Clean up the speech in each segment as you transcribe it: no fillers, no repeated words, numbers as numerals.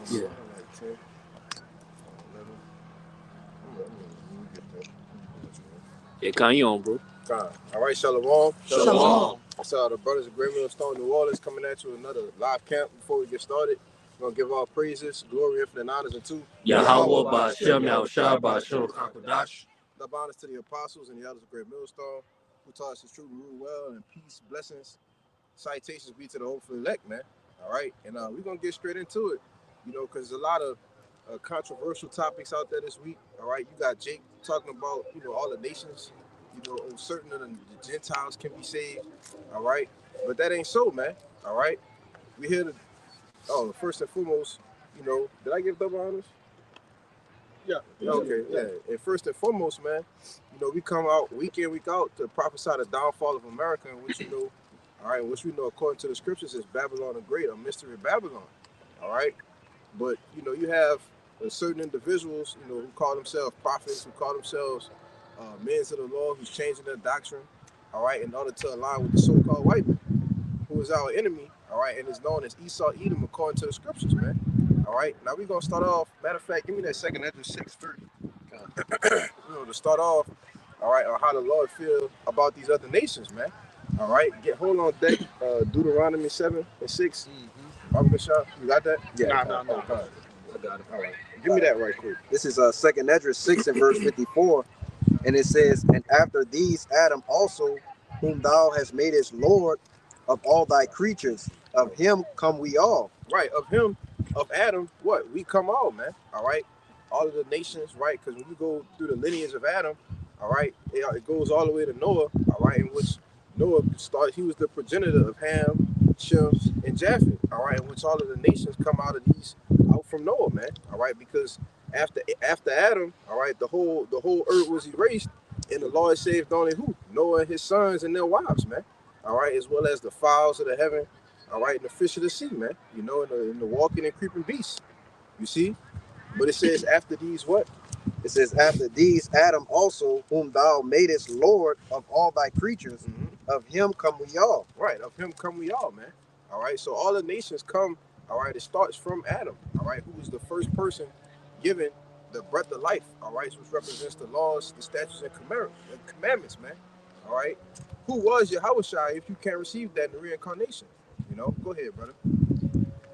Yeah. Like 10, 11. Yeah, Kanye on, bro. God. All right, Shalom. Shalom. What's up, the brothers of Great Millstone, New Orleans, coming at you with another live camp. Before we get started, we're going to give all praises, glory, infinite honors unto Yahweh Ba'Shem Yahushua Ba'Shem Kakadash. love honors to the apostles and the elders of Great Millstone, who taught us the truth and rule well, and peace, blessings, citations be to the hopeful elect, man. All right, and we're going to get straight into it, because there's a lot of controversial topics out there this week. All right, you got Jake talking about, all the nations, certain of the Gentiles can be saved. All right, but that ain't so, man. All right, we here to, first and foremost, did I give double honors? Yeah. Okay, yeah. And first and foremost, man, we come out week in, week out to prophesy the downfall of America, in which all right, which we know according to the scriptures is Babylon the Great, a mystery of Babylon. All right, but you have certain individuals, who call themselves prophets, who call themselves men of the law, who's changing their doctrine, all right, in order to align with the so-called white man, who is our enemy, all right, and is known as Esau Edom according to the scriptures, man. All right, now we're gonna start off. Matter of fact, give me that second Ezra 6:30. To start off, all right, on how the Lord feel about these other nations, man. All right, hold on deck, Deuteronomy 7:6. Baba Bishop, you got that? Yeah. No. I got it. All right, give me that right quick. This is Second Ezra 6 and verse 54, and it says, "And after these Adam also, whom thou hast made as Lord of all thy creatures, of him come we all." Right, of him, of Adam, what? We come all, man. All right, all of the nations, right? Because when you go through the lineage of Adam, all right, it goes all the way to Noah, all right, in which Noah started. He was the progenitor of Ham, Shem, and Japheth, all right, in which all of the nations come out from Noah, man, all right, because after Adam, all right, the whole earth was erased, and the Lord saved only who? Noah and his sons and their wives, man, all right, as well as the fowls of the heaven, all right, and the fish of the sea, man, and the walking and creeping beasts, you see. But it says after these what? It says, "After these Adam also, whom thou madest Lord of all thy creatures, of him come we all." Right, of him come we all, man. All right, so all the nations come, all right, it starts from Adam, all right, who was the first person given the breath of life, all right, which represents the laws, the statutes, and commandments, man. All right, who was Yahushua if you can't receive that in the reincarnation? Go ahead, brother.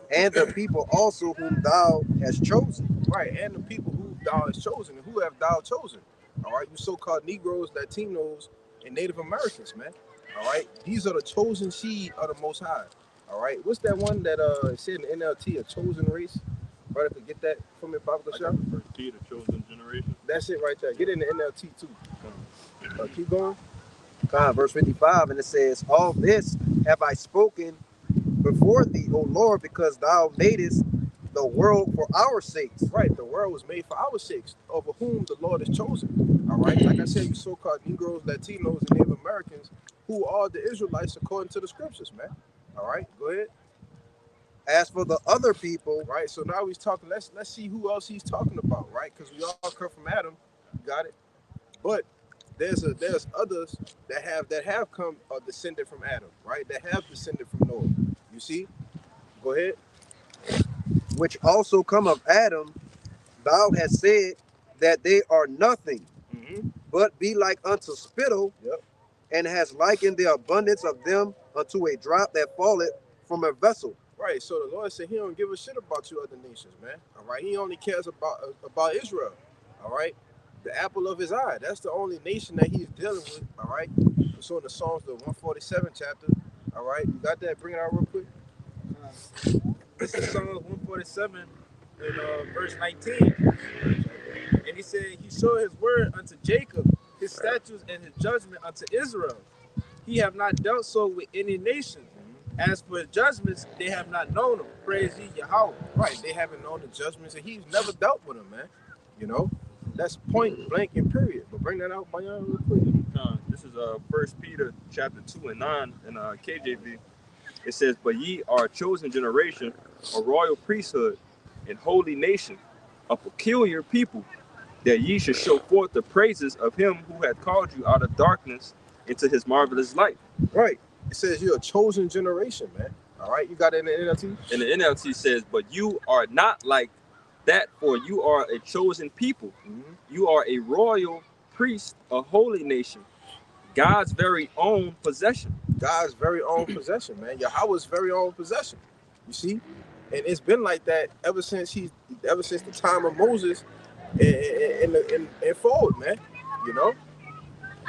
"And the people also whom thou hast chosen." Right, and the people who thou hast chosen, and who have thou chosen? All right, you so-called Negroes, Latinos, and Native Americans, man. All right, these are the chosen seed of the Most High. All right, what's that one that said in the NLT, a chosen race? Brother, could get that from me, Papa Kashaf? First T, the chosen generation. That's it right there. Get it in the NLT too. Keep going. Verse 55, and it says, "All this have I spoken before thee, O Lord, because thou madest the world for our sakes." Right, the world was made for our sakes, over whom the Lord is chosen. All right, like I said, you so-called Negroes, Latinos, and Native Americans, who are the Israelites according to the scriptures, man. All right, go ahead. "As for the other people," right, so now he's talking. Let's see who else he's talking about, right? Because we all come from Adam, you got it. But there's others that have come descended from Adam, right? That have descended from Noah. You see? Go ahead. "Which also come of Adam, thou hast said that they are nothing, but be like unto spittle, and has likened the abundance of them unto a drop that falleth from a vessel." Right, so the Lord said he don't give a shit about you other nations, man. All right, he only cares about Israel. All right, the apple of his eye. That's the only nation that he's dealing with. All right, so in the Psalms, the 147 chapter. All right, you got that? Bring it out real quick. This is Psalms 147 and verse 19. And he said, "He showed his word unto Jacob, his statutes and his judgment unto Israel. He have not dealt so with any nation. As for his judgments, they have not known them. Praise ye Yahweh." Right, they haven't known the judgments, and he's never dealt with them, man. That's point blank and period. But bring that out by y'all real quick. This is First Peter chapter 2 and 9 in KJV. It says, "But ye are a chosen generation, a royal priesthood, and holy nation, a peculiar people, that ye should show forth the praises of him who hath called you out of darkness into his marvelous light." Right. It says you're a chosen generation, man. All right, you got it in the NLT? And the NLT says, but you are not like that, for you are a chosen people. You are a royal priest, a holy nation, God's very own possession. God's very own possession, man. Yahweh's very own possession. You see? And it's been like that ever since the time of Moses and forward, man. You know?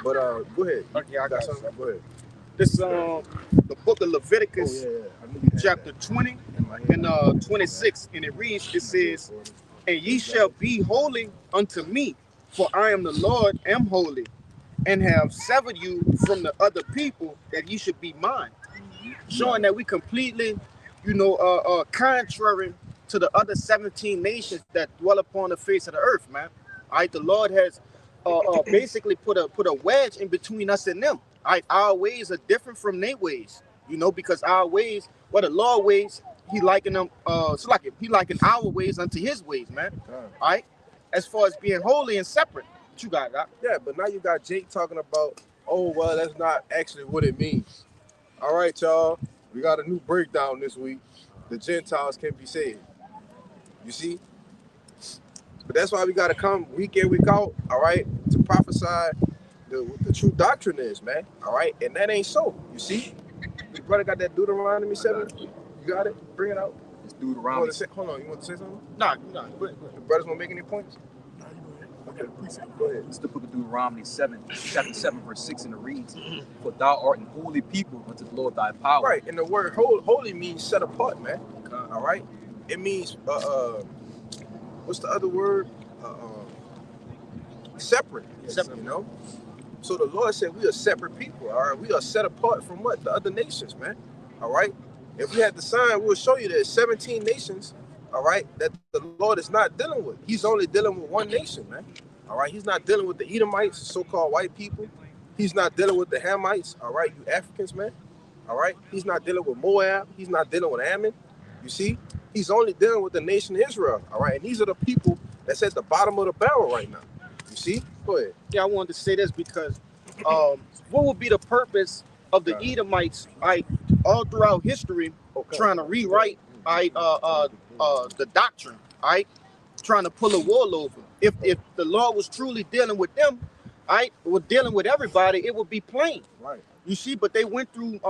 But go ahead. Okay, I got something. Go ahead. This the book of Leviticus, chapter 20 and 26, and it reads, it says, and ye shall be holy unto me, for I am the Lord, am holy, and have severed you from the other people, that ye should be mine. Showing that we completely, contrary to the other 17 nations that dwell upon the face of the earth, man. All right, the Lord has basically put a wedge in between us and them. All right, our ways are different from their ways, because our ways, the Lord ways, he likened them, he likened our ways unto his ways, man. All right, as far as being holy and separate. What you got, Doc? Yeah, but now you got Jake talking about, oh, well, that's not actually what it means. All right, y'all, we got a new breakdown this week. The Gentiles can be saved. You see? But that's why we got to come week in, week out, all right, to prophesy the true doctrine is, man, all right? And that ain't so, you see? Your brother got that Deuteronomy 7? You got it? Bring it out. It's Deuteronomy. Hold on, you want to say something? No. The brothers want to make any points? Okay, go ahead. It's the book of Deuteronomy chapter 7, verse 6, and it reads, for thou art an holy people unto the Lord thy power. Right, and the word holy means set apart, man, all right? It means, what's the other word? Separate, you know? So the Lord said we are separate people, all right? We are set apart from what? The other nations, man, all right? If we had the sign, we'll show you there's 17 nations, all right, that the Lord is not dealing with. He's only dealing with one nation, man, all right? He's not dealing with the Edomites, so-called white people. He's not dealing with the Hamites, all right, you Africans, man, all right? He's not dealing with Moab. He's not dealing with Ammon, you see? He's only dealing with the nation Israel, all right? And these are the people that's at the bottom of the barrel right now, you see? Go ahead. Yeah, I wanted to say this because what would be the purpose of the Edomites, all throughout history, trying to rewrite the doctrine, trying to pull a wool over? If the Lord was truly dealing with them, was dealing with everybody, it would be plain. Right. You see, but they went through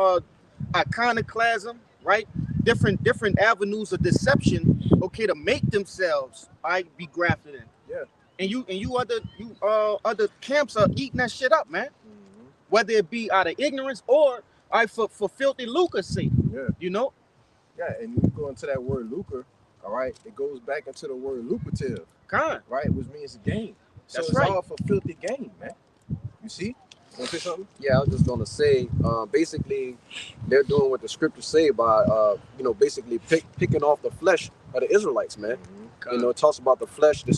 iconoclasm, right? Different avenues of deception, to make themselves be grafted in. Yeah. And you other camps are eating that shit up, man. Mm-hmm. Whether it be out of ignorance or for filthy lucre's sake. Yeah. You know? Yeah, and you go into that word lucre, all right, it goes back into the word lucrative. Right, which means gain. So That's it's right. all for filthy gain, man. You see? Want to say something? Yeah, I was just gonna say, basically, they're doing what the scriptures say by, basically picking off the flesh of the Israelites, man. Mm-hmm. It talks about the flesh, the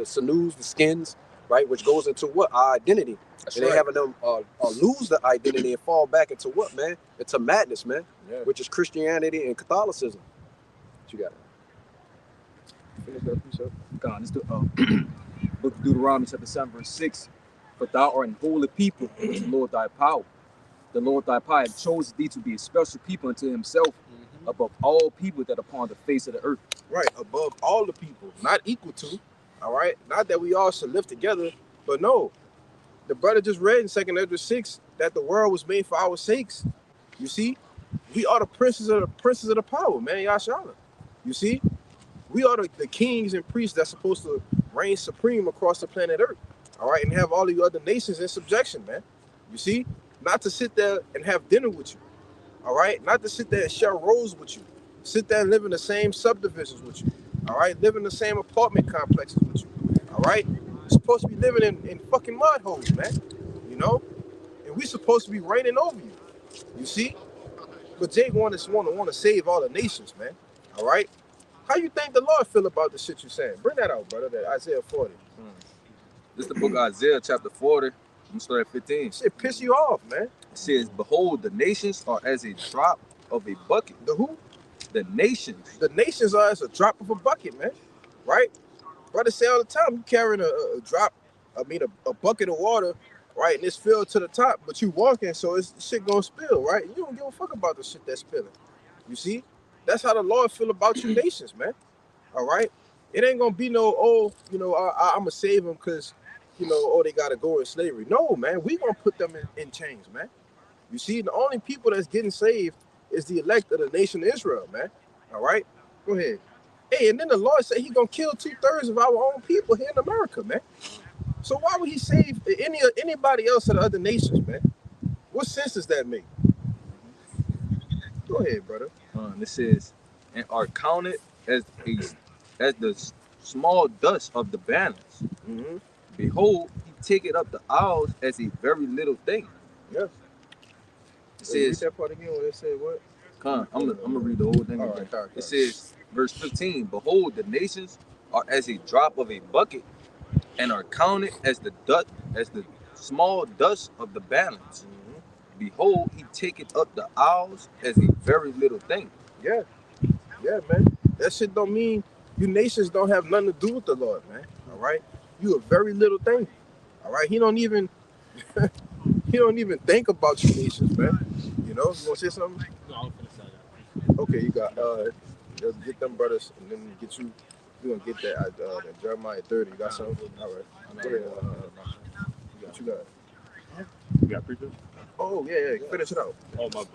sinews, the skins, right, which goes into what? Our identity. That's and right. they having them lose the identity and fall back into what, man? Into madness, man. Yeah. Which is Christianity and Catholicism. What you got? Finish that piece up. God, it's the book of Deuteronomy chapter 7, verse 6. For thou art an holy people unto the Lord thy power. The Lord thy power hath chosen thee to be a special people unto himself, above all people that are upon the face of the earth. Right, above all the people, not equal to, all right? Not that we all should live together, but no. The brother just read in 2 Ezra 6 that the world was made for our sakes. You see? We are the princes of the power, man, Yashala. You see? We are the kings and priests that's supposed to reign supreme across the planet Earth. All right, and have all the other nations in subjection, man. You see? Not to sit there and have dinner with you. All right? Not to sit there and share rows with you. Sit there and live in the same subdivisions with you. All right? Live in the same apartment complexes with you. All right? You're supposed to be living in fucking mud holes, man. You know? And we supposed to be reigning over you. You see? But Jake want to save all the nations, man. All right? How you think the Lord feel about the shit you saying? Bring that out, brother, that Isaiah 40. This is the book of Isaiah chapter 40. I'm starting at 15. Shit piss you off, man. It says, behold, the nations are as a drop of a bucket. The who? The nations. The nations are as a drop of a bucket, man. Right? Brothers say all the time, you carrying a bucket of water, right, and it's filled to the top, but you walking, so it's shit gonna spill, right? You don't give a fuck about the shit that's spilling. You see, that's how the Lord feel about you nations, man. All right, it ain't gonna be no, oh, you know, I'm gonna save them because, you know, oh, they gotta go in slavery. No, man, we gonna put them in chains, man. You see, the only people that's getting saved is the elect of the nation of Israel, man. All right, go ahead. Hey, and then the Lord said He gonna kill 2/3 of our own people here in America, man. So why would He save anybody else of the other nations, man? What sense does that make? Go ahead, brother. This says, and are counted as the small dust of the balance. Mm-hmm. Behold, he taketh up the hours as a very little thing. Yes. It Read says, that part again when it said what? I'm gonna read the whole thing All again. right. It says, verse 15, behold, the nations are as a drop of a bucket, and are counted as the small dust of the balance. Mm-hmm. Behold, he taketh up the hours as a very little thing. Yeah, man. That shit don't mean you nations don't have nothing to do with the Lord, man. All right, you a very little thing. All right, He don't even think about you nations, man. You know, you want to say something? No, I'm finna say that. Okay, you got just get them brothers, and then get you. You gonna get that Jeremiah 30. You got something? All right. Go ahead. What you got? You got preachers? Oh yeah. Finish it out. Oh, my bad.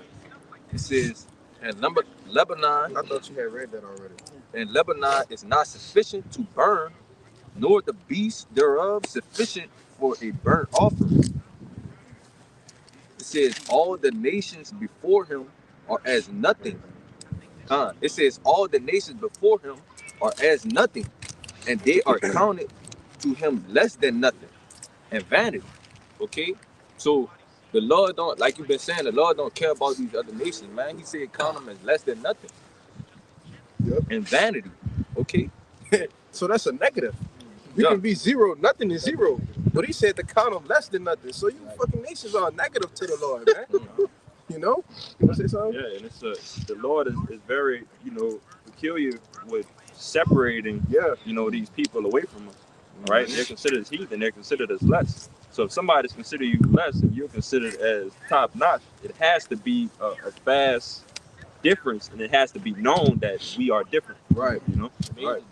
It says, and Lebanon, I thought you had read that already. and Lebanon is not sufficient to burn, nor the beast thereof sufficient for a burnt offering. It says, all the nations before him are as nothing. It says, all the nations before him are as nothing, and they are counted to him less than nothing, and vanity. Okay? So the Lord don't, like you've been saying, the Lord don't care about these other nations, man. He said count them as less than nothing. Yep. And vanity. Okay? So that's a negative. We can be zero, nothing is zero. But He said to count them less than nothing. So you fucking nations are negative to the Lord, man. You know? You want to say something? Yeah, and it's the Lord is very, peculiar with separating, these people away from us. Right? They're considered as heathen, they're considered as less. So if somebody's considered you less and you're considered as top notch, it has to be a vast difference, and it has to be known that we are different. Right. Right.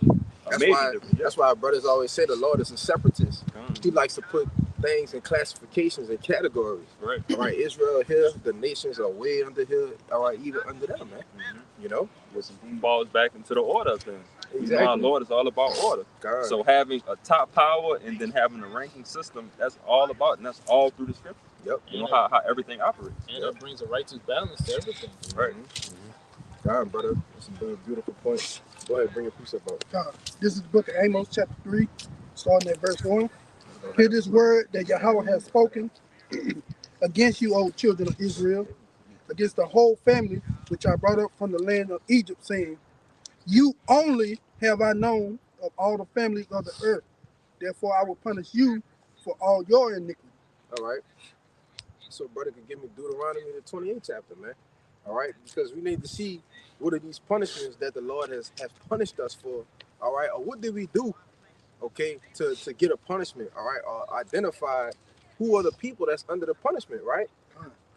That's why our brothers always say the Lord is a separatist. He likes to put things in classifications and categories. Right. All right, Israel here, the nations are way under here. All right, even under them, man. You know? Which falls back into the order of things. Exactly. Our Lord is all about order. God. So having a top power and then having a ranking system, that's all about, and that's all through the scripture. Yep. You know how everything operates. And it brings a righteous balance to everything. Right. God, brother. That's a beautiful point. Go ahead, bring your precept up. This is the book of Amos, chapter 3, starting at verse 1. Hear this word that Yahweh has spoken against you, O children of Israel, against the whole family which I brought up from the land of Egypt, saying, you only have I known of all the families of the earth. Therefore I will punish you for all your iniquity. All right. So brother can give me Deuteronomy the 28th chapter, man. All right, because we need to see what are these punishments that the Lord has punished us for. All right, or what did we do, okay, to get a punishment? All right, or identify who are the people that's under the punishment, right?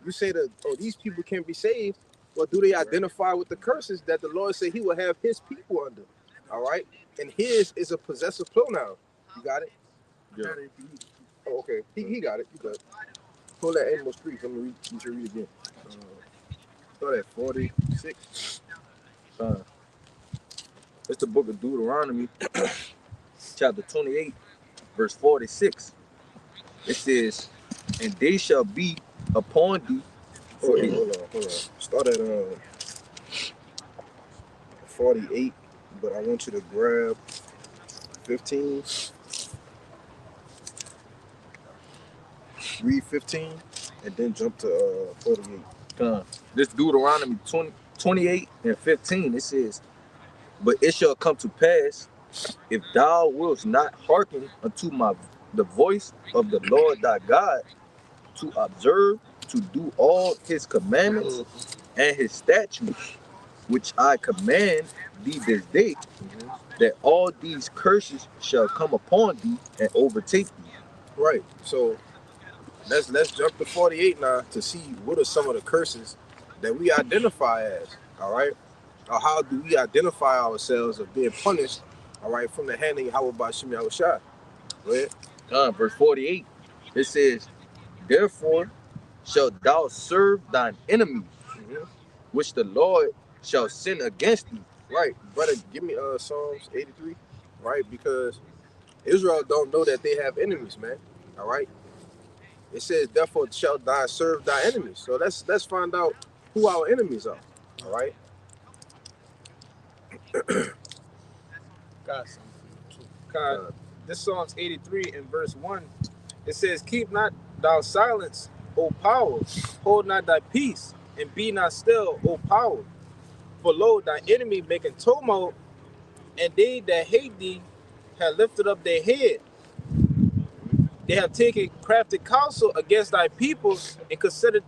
You say that, oh, these people can't be saved. Well, do they identify with the curses that the Lord said He will have His people under? All right, and His is a possessive pronoun. You got it? Yeah. Oh, okay. He got it. You got it. Pull that Amos 3. Let me read. You should read again. Start at 46. It's the book of Deuteronomy, chapter 28, verse 46. It says, and they shall be upon thee for Hold on. Start at 48, but I want you to grab 15. Read 15, and then jump to 48. This Deuteronomy 28 and 15, it says, but it shall come to pass, if thou wilt not hearken unto the voice of the Lord thy God, to observe, to do all his commandments and his statutes, which I command thee this day, that all these curses shall come upon thee and overtake thee. Right. So let's jump to 48 now to see what are some of the curses that we identify as. All right. Or how do we identify ourselves of being punished, all right, from the hand of Yahweh Bashim Yahushua? Go ahead. Verse 48, it says, therefore shalt thou serve thine enemies, which the Lord shall send against thee. Right, brother, give me Psalms 83, right? Because Israel don't know that they have enemies, man. All right. It says, therefore shalt thou serve thy enemies. So let's find out who our enemies are. All right. Got something. God, this Psalms 83 in verse 1, it says, keep not thou silence, O power, hold not thy peace, and be not still, O power. For lo, thy enemy making tumult, and they that hate thee have lifted up their head. They have taken crafty counsel against thy people and consulted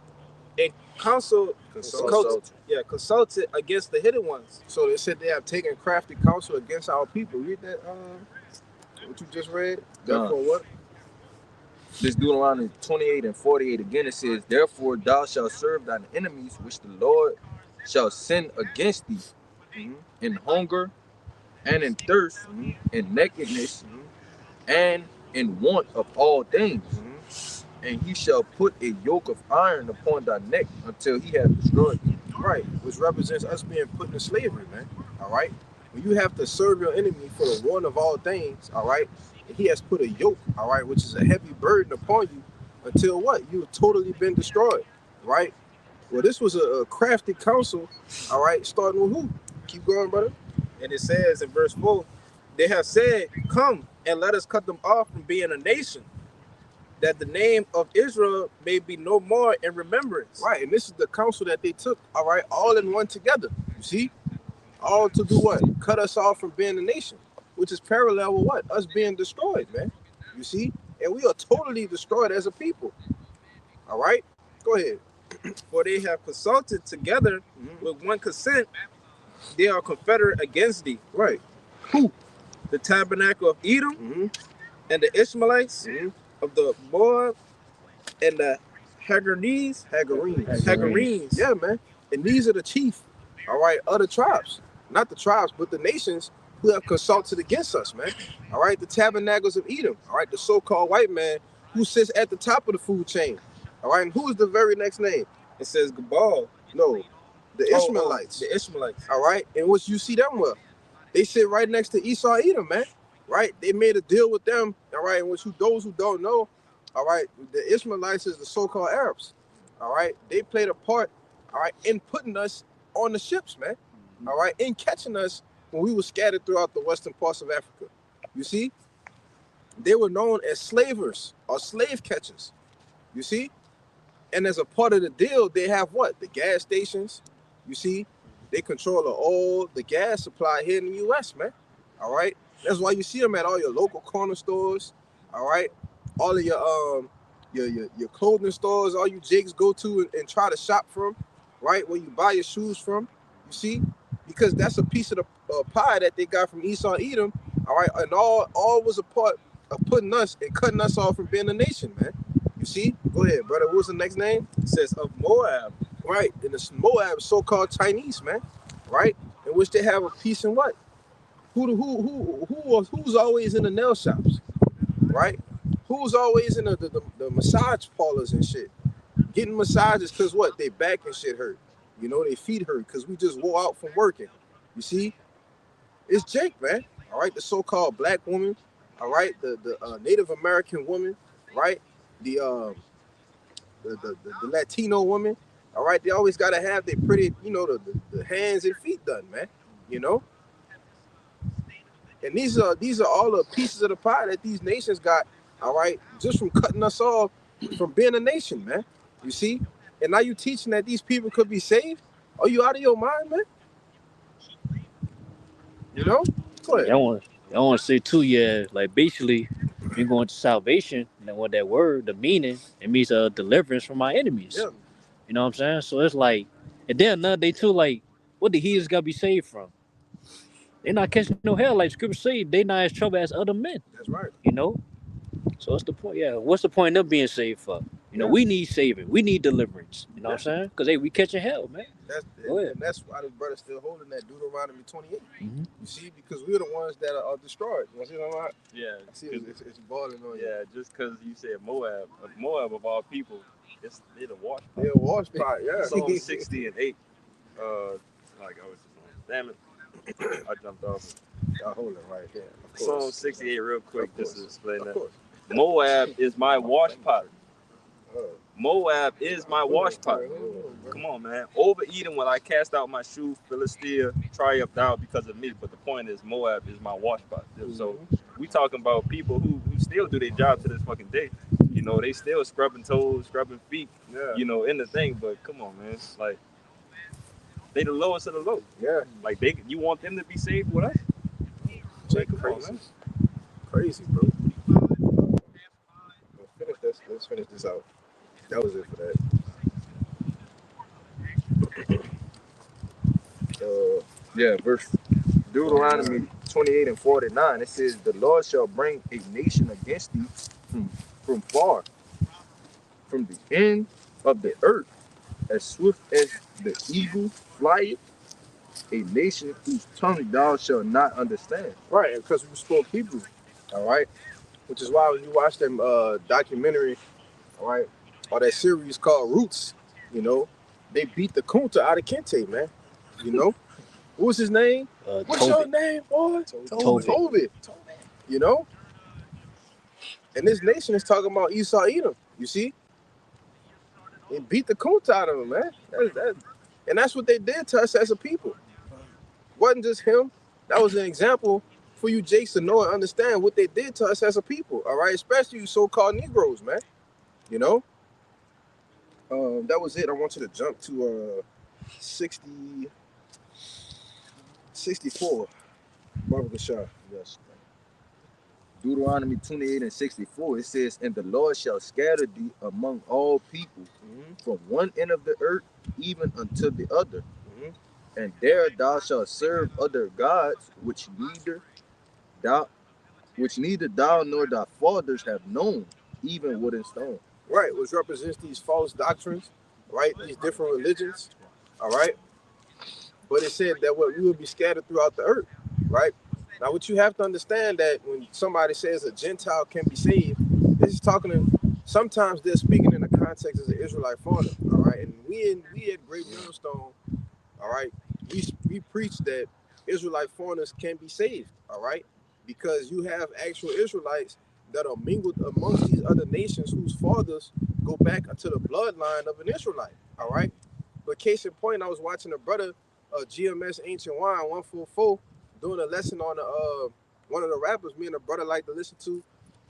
against the hidden ones. So they said they have taken crafty counsel against our people. Read that, what you just read. Therefore, what? This Deuteronomy 28 and 48 again, it says, therefore thou shalt serve thine enemies, which the Lord shall send against thee, in hunger and in thirst, in nakedness, and in want of all things. And he shall put a yoke of iron upon thy neck until he hath destroyed thee. Right, which represents us being put in slavery, man. All right. When you have to serve your enemy for the one of all things, all right, and he has put a yoke, all right, which is a heavy burden upon you until what? You've totally been destroyed, right? Well, this was a crafty counsel, all right, starting with who? Keep going, brother. And it says in verse 4, they have said, come and let us cut them off from being a nation, that the name of Israel may be no more in remembrance. Right, and this is the counsel that they took, all right, all in one together. You see? All to do what? Cut us off from being a nation, which is parallel with what? Us being destroyed, man. You see? And we are totally destroyed as a people. All right? Go ahead. For they have consulted together with one consent, they are confederate against thee. Right. Who? The tabernacle of Edom and the Ishmaelites of the Moab and the Hagarenes. Yeah, man. And these are the chief, all right, other tribes. Not the tribes, but the nations who have consulted against us, man. All right, the tabernacles of Edom. All right, the so-called white man who sits at the top of the food chain. All right, and who is the very next name? It says Gabal. No, the Ishmaelites. The Ishmaelites. All right, and what you see them with? They sit right next to Esau, Edom, man. Right? They made a deal with them. All right, and those who don't know, all right, the Ishmaelites is the so-called Arabs. All right, they played a part, all right, in putting us on the ships, man. All right, in catching us when we were scattered throughout the western parts of Africa. You see, they were known as slavers or slave catchers. You see, and as a part of the deal, they have what? The gas stations. You see, they control the oil, the gas supply here in the U.S., man. All right, that's why you see them at all your local corner stores. All right, all of your clothing stores, all you jigs go to and try to shop from, right? Where you buy your shoes from. You see, because that's a piece of the pie that they got from Esau, Edom. All right, and all was a part of putting us and cutting us off from being a nation, man. You see? Go ahead, brother. What was the next name? It says of Moab. Right, and the Moab is so-called Chinese, man. Right, in which they have a piece in what? Who's always in the nail shops? Right? Who's always in the massage parlors and shit? Getting massages because what? They back and shit hurt. You know, they feet hurt because we just wore out from working. You see? It's Jake, man. All right, the so-called black woman. All right, the Native American woman. Right, the Latino woman. All right, they always gotta have their pretty, you know, the hands and feet done, man. You know. And these are all the pieces of the pie that these nations got. All right, just from cutting us off from being a nation, man. You see. And now you teaching that these people could be saved? Are you out of your mind, man? You know? Go ahead. I want to say too, yeah, like basically, you're going to salvation, and what that word, the meaning, it means deliverance from our enemies. Yeah. You know what I'm saying? So it's like, and then another day too, like, what the heathens got to be saved from? They're not catching no hell, like Scripture say, they not as trouble as other men. That's right. You know? So what's the point? Yeah, what's the point of being saved for? You know, we need saving. We need deliverance. You know what I'm saying? Because, hey, we catching hell, man. And that's why this brother's still holding that Deuteronomy 28. Mm-hmm. You see, because we're the ones that are destroyed. You see what I'm saying? Yeah. I see it's balling on you. Yeah, just because you said Moab of all people, they're the wash pot. They're a wash pot, yeah. Psalm 60 and 8. Like I was just damn it. I jumped off. Y'all hold it right there. Psalm 68 real quick just to explain that. Moab is my wash pot. Moab is my wash pot. Come on, man. Over Edom when I cast out my shoe, Philistia triumphed out because of me. But the point is, Moab is my wash pot. So we talking about people who still do their job to this fucking day. You know, they still scrubbing toes, scrubbing feet. Yeah. You know, in the thing. But come on, man. It's like they the lowest of the low. Yeah. Like you want them to be saved with us? Crazy. Crazy, bro. Let's finish this out. That was it for that. Verse Deuteronomy 28 and 49. It says, "The Lord shall bring a nation against thee from far, from the end of the earth, as swift as the eagle flieth, a nation whose tongue thou shalt not understand." Right, because we spoke Hebrew. All right, which is why when you watch them documentary, all right, or that series called Roots, you know, they beat the Kunta out of Kente, man. You know, what was his name? What's your name, boy? Toby. You know, and this nation is talking about Esau Edom. You see, they beat the Kunta out of him, man. And that's what they did to us as a people. Wasn't just him. That was an example for you Jakes to know and understand what they did to us as a people. All right, especially you so-called Negroes, man. You know. That was it. I want you to jump to 64. Barbara Shah. Yes. Deuteronomy 28 and 64. It says, "And the Lord shall scatter thee among all people, from one end of the earth even unto the other. And there thou shalt serve other gods, which neither thou nor thy fathers have known, even wood and stone." Right, which represents these false doctrines, right? These different religions, all right? But it said that we will be scattered throughout the earth, right? Now, what you have to understand that when somebody says a Gentile can be saved, this is sometimes they're speaking in the context as an Israelite foreigner, all right? And we at Great Millstone, all right, we preach that Israelite foreigners can be saved, all right? Because you have actual Israelites that are mingled amongst these other nations whose fathers go back into the bloodline of an Israelite, all right? But case in point, I was watching a brother, GMS Ancient Wine 144, doing a lesson on one of the rappers me and a brother like to listen to,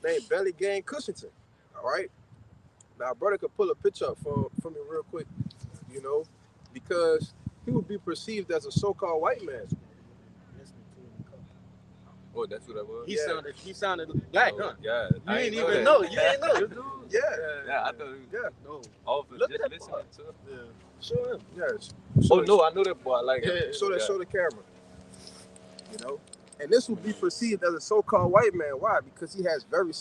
named Belly Gang Cushington, all right? Now, a brother could pull a picture up from me real quick, you know, because he would be perceived as a so-called white man. Oh, that's what that was? He sounded black, huh? Yeah. You didn't even know. You didn't know. Yeah, I thought it was No. off of Look just at that listening boy. to it. Yeah. Show him. Yes. Oh, no, I know that boy. I like it. Show the camera. You know? And this would be perceived as a so-called white man. Why? Because he has very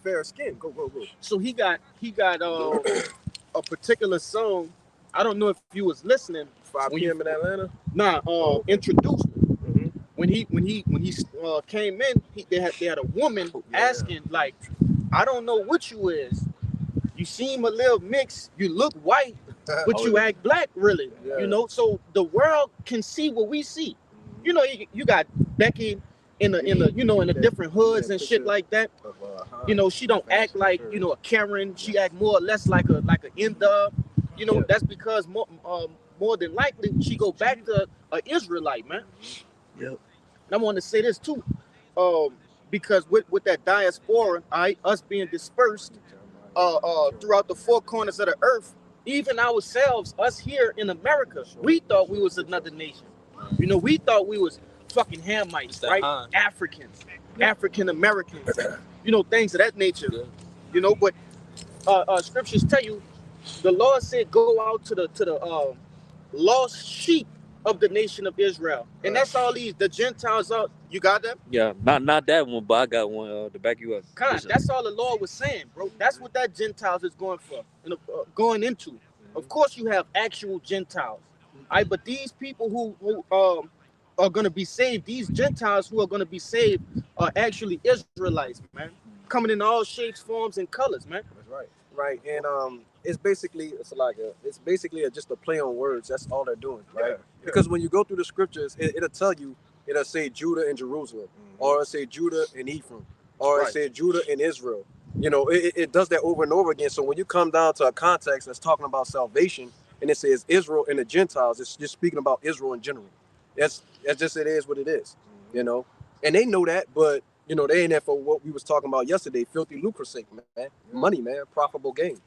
fair skin. Go. So he got a particular song. I don't know if you was listening. 5 p.m. in Atlanta? Nah, introduced me. When he came in, they had a woman asking, like, "I don't know what you is. You seem a little mixed. You look white, but you act black, really." Yeah. You know, so the world can see what we see. You know, you got Becky in the different hoods and shit like that. You know, she don't act like, you know, a Karen. She act more or less like a N-Dub. You know, that's because more than likely she go back to an Israelite, man. Yep. And I want to say this too, because with that diaspora, us being dispersed throughout the four corners of the earth, even ourselves, us here in America, we thought we was another nation. You know, we thought we was fucking Hamites, right? Africans, African Americans, you know, things of that nature. You know, but scriptures tell you, the Lord said, "Go out to the lost sheep of the nation of Israel," and that's all the Gentiles are. You got that? Yeah, not that one, but I got one to back you up. That's all the Lord was saying, bro. That's what that Gentiles is going for, and going into. Of course, you have actual Gentiles, But these people who are going to be saved, these Gentiles who are going to be saved, are actually Israelites, man, coming in all shapes, forms, and colors, man. That's right. Right, and it's basically just a play on words. That's all they're doing, right? Yeah. Because when you go through the scriptures, it'll tell you, it'll say Judah and Jerusalem, or it'll say Judah and Ephraim, or it'll say Judah and Israel. You know, it does that over and over again. So when you come down to a context that's talking about salvation, and it says Israel and the Gentiles, it's just speaking about Israel in general. That's just, it is what it is, you know. And they know that, but you know, they ain't there for what we was talking about yesterday, filthy lucre's sake, man. Money, man, profitable gain.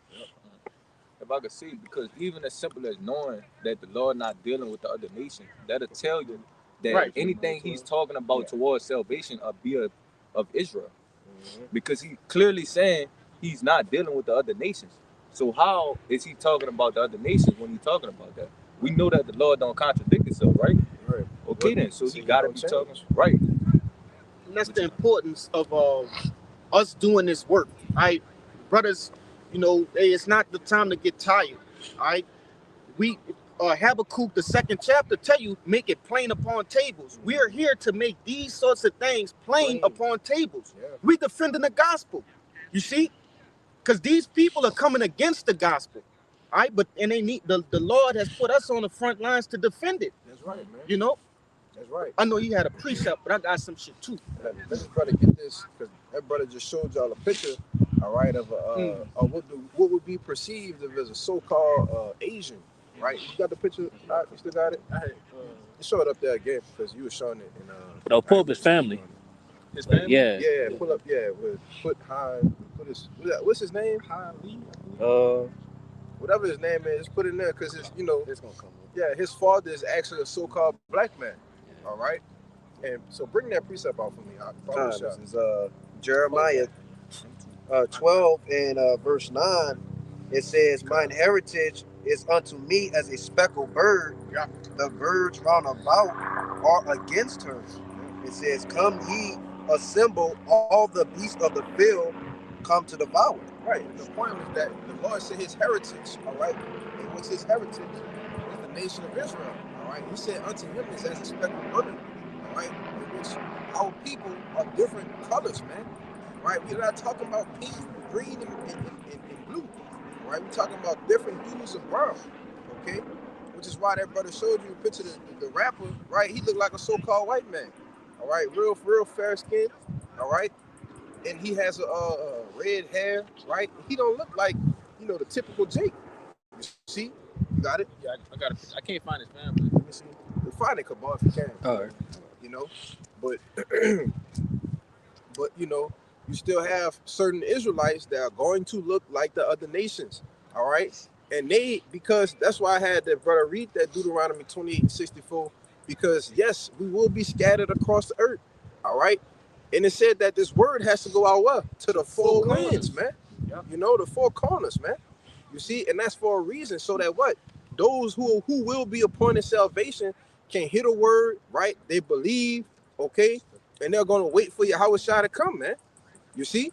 If I could see, because even as simple as knowing that the Lord not dealing with the other nations, that'll tell you that anything he's talking about towards salvation of Israel. Because he clearly saying he's not dealing with the other nations. So how is he talking about the other nations when he's talking about that? We know that the Lord don't contradict himself, right? Right. Okay, then. So he got to be talking right. And that's the importance of us doing this work. Brothers, you know, it's not the time to get tired. We Habakkuk, the 2nd chapter, tell you, make it plain upon tables. We are here to make these sorts of things plain upon tables. We defending the gospel, you see, because these people are coming against the gospel. But they need the Lord has put us on the front lines to defend it. That's right, man. You know. That's right. I know you had a precept, but I got some shit too. Let this brother get this, because that brother just showed y'all a picture, all right, of what would be perceived as a so-called Asian, right? You got the picture? You still got it? Show it up there again, because you were showing it in No, pull up his family. His family? Yeah. Yeah, pull up. Yeah, what's his name? Han Lee. Whatever his name is, put it in there, because it's, you know, it's gonna come up. Yeah, his father is actually a so-called black man. All right, and so bring that precept out for me. This is Jeremiah 12 and verse 9. It says, "Mine heritage is unto me as a speckled bird. The birds round about are against her." It says, "Come ye, assemble all the beasts of the field, come to devour." Right. The point was that the Lord said his heritage. All right, and what's his heritage? It's the nation of Israel. All right, he said unto him is as a speckled bird. All right, in which our people are different colors, man. All right, we're not talking about pink, green, and blue. All right, we're talking about different hues of brown. Okay, which is why that brother showed you a picture of the rapper. Right, he looked like a so-called white man. All right, real fair skin. All right, and he has a red hair. Right, he don't look like, you know, the typical Jake. You see, you got it. Yeah, I got it. I can't find his family. Let me see. You'll find it, Kabal, if you can. All right. You know, but you know, you still have certain Israelites that are going to look like the other nations. All right, and because that's why I had that brother read that Deuteronomy 28:64, because yes, we will be scattered across the earth. All right, and it said that this word has to go out well to the four winds, man. Yeah. You know, the four corners, man. You see, and that's for a reason, so that what those who will be appointed salvation can hear the word, right? They believe, okay, and they're gonna wait for Yahushua to come, man. You see,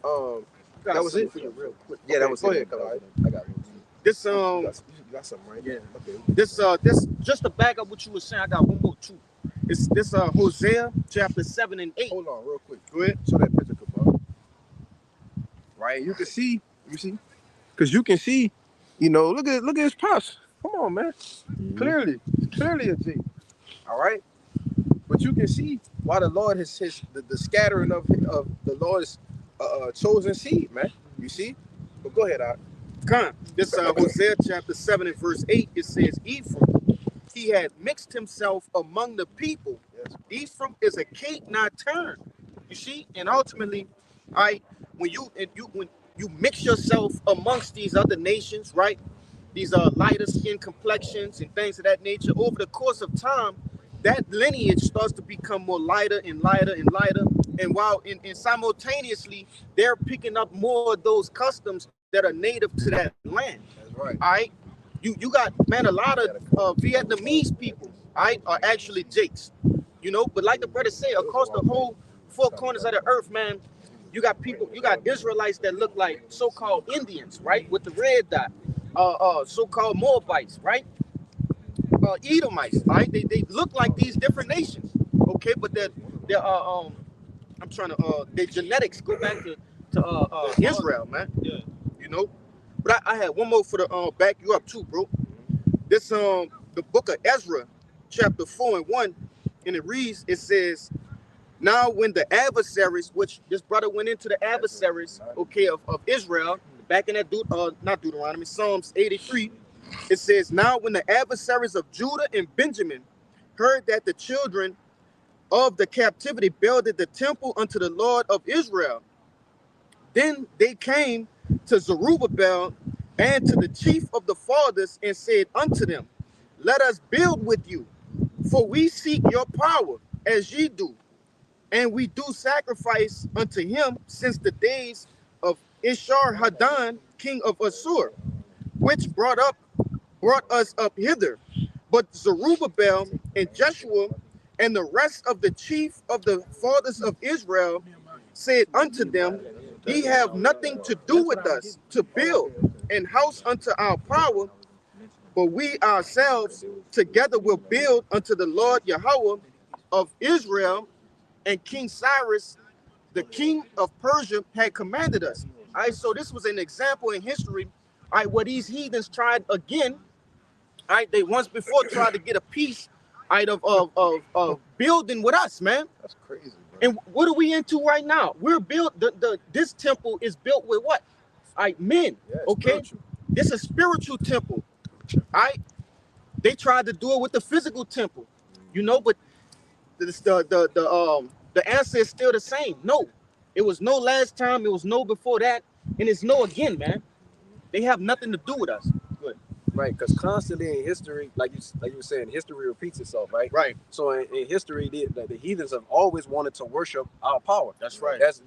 that was it. Real quick. Yeah, that was it. I got it. This you got something, right? Yeah. Okay. This just to back up what you were saying, I got one more too. It's this Hosea chapter 7 and 8. Hold on, real quick. Go ahead. Show that picture, Kabal. Right, you can see, because you can see, you know, look at his pops. Come on, man. Clearly a G. All right, but you can see why the Lord has the scattering of the Lord's chosen seed, man. You see, but go ahead, This Hosea chapter 7 and verse 8. It says, Ephraim, he had mixed himself among the people. Yes. Ephraim is a cake not turned. You see, and ultimately, when you mix yourself amongst these other nations, right? These lighter skin complexions and things of that nature, over the course of time, that lineage starts to become more lighter and lighter and lighter. And while and simultaneously, they're picking up more of those customs that are native to that land. That's right. All right. You got, man, a lot of Vietnamese people, are actually Jakes. You know, but like the brother said, across the whole four corners of the earth, man, you got Israelites that look like so-called Indians, right? With the red dot. So-called Moabites, right? Edomites. All right, they look like these different nations. Okay, but they're I'm trying to their genetics go back to Israel, man. Yeah. You know, but I had one more for the back you up too, bro. This the book of Ezra, chapter 4:1, and it says, now when the adversaries, which this brother went into the adversaries, okay, of Israel, back in that not Deuteronomy, Psalms 83, it says, now when the adversaries of Judah and Benjamin heard that the children of the captivity builded the temple unto the Lord of Israel, then they came to Zerubbabel and to the chief of the fathers and said unto them, let us build with you, for we seek your power as ye do, and we do sacrifice unto him since the days of Ishar-Hadon, king of Assur, which brought us up hither. But Zerubbabel and Jeshua and the rest of the chief of the fathers of Israel said unto them, ye have nothing to do with us to build an house unto our power, but we ourselves together will build unto the Lord Yahweh of Israel, and King Cyrus, the king of Persia, had commanded us. All right, so this was an example in history, all right, where these heathens tried again. All right, they once before tried to get a piece, all right, of building with us, man. That's crazy, bro. And what are we into right now? We're built. This temple is built with what? All right, men. Yeah, okay, spiritual. this is a spiritual temple. All right, they tried to do it with the physical temple, you know, but the answer is still the same. No, it was no last time. It was no before that, and it's no again, man. They have nothing to do with us. Good. Right, because constantly in history, like you were saying, history repeats itself, right? Right. So in history, the heathens have always wanted to worship our power. That's right. That's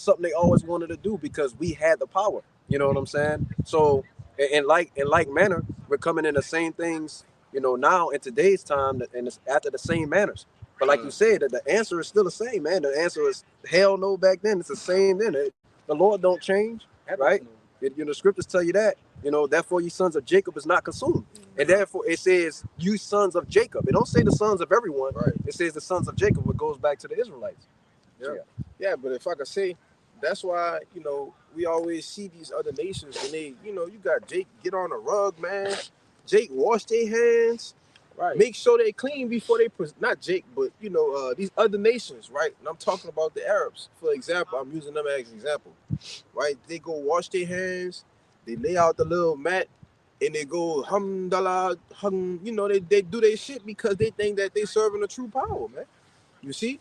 something they always wanted to do because we had the power. You know what I'm saying? So in like manner, we're coming in the same things, you know, now in today's time, and it's after the same manners. But like you said, that the answer is still the same, man. The answer is hell no back then. It's the same then. The Lord don't change, right? You know, the scriptures tell you that. You know, therefore you sons of Jacob is not consumed. And therefore it says you sons of Jacob. It don't say the sons of everyone. Right. It says the sons of Jacob, which goes back to the Israelites. Yeah. Yeah, but if I could say, that's why, you know, we always see these other nations and they, you know, you got Jake get on the rug, man. Jake wash their hands. Right. Make sure they clean before they not Jake, but you know, these other nations, right? And I'm talking about the Arabs, for example. I'm using them as an example, right? They go wash their hands, they lay out the little mat, and they go hamdallah, you know, they do their shit because they think that they serving a true power, man. You see,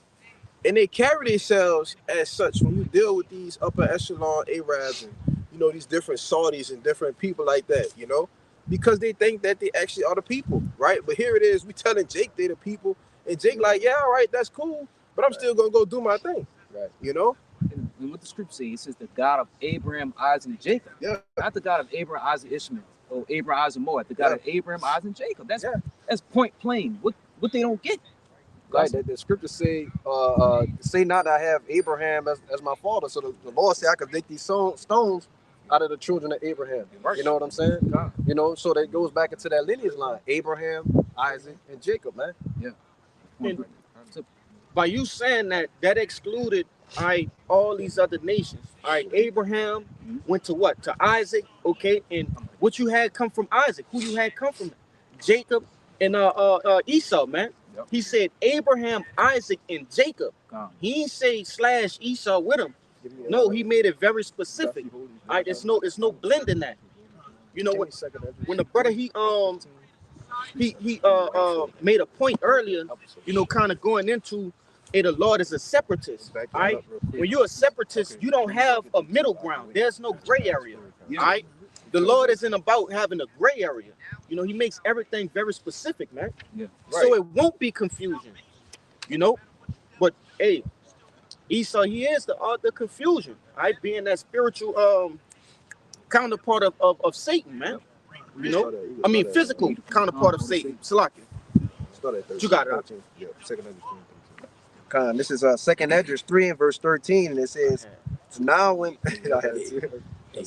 and they carry themselves as such when you deal with these upper echelon Arabs and you know these different Saudis and different people like that, you know. Because they think that they actually are the people, right? But here it is, we telling Jake they the people, and Jake like, yeah, all right, that's cool, but I'm still gonna go do my thing, right? You know. And what the scripture says, it says the God of Abraham, Isaac, and Jacob. Yeah. Not the God of Abraham, Isaac, Ishmael, or Abraham, Isaac, Moab. The God of Abraham, Isaac, and Jacob. That's point plain. What they don't get. Right. The scriptures say, say not I have Abraham as my father. So the Lord said I could take these stones out of the children of Abraham. Right. You know what I'm saying? Yeah. You know, so that goes back into that lineage line. Abraham, Isaac, and Jacob, man. Yeah. And by you saying that excluded all these other nations. All right, Abraham went to what? To Isaac, okay? And what you had come from Isaac, who you had come from? Jacob and Esau, man. Yep. He said Abraham, Isaac, and Jacob. He didn't say / Esau with him. No, he made it very specific. All right, there's no blend in that. You know what? When the brother he made a point earlier, you know, kind of going into the Lord is a separatist. All right, when you're a separatist, you don't have a middle ground. There's no gray area. All right, the Lord isn't about having a gray area. You know, he makes everything very specific, man. Yeah. Right. So it won't be confusion. You know, but hey. Esau, he is the author of confusion, right? Being that spiritual counterpart of Satan, man. You know, I mean, physical counterpart of Satan. Salaki. You got it. Yeah, second This is Second Esdras 3 and verse 13, and it says, "Now when it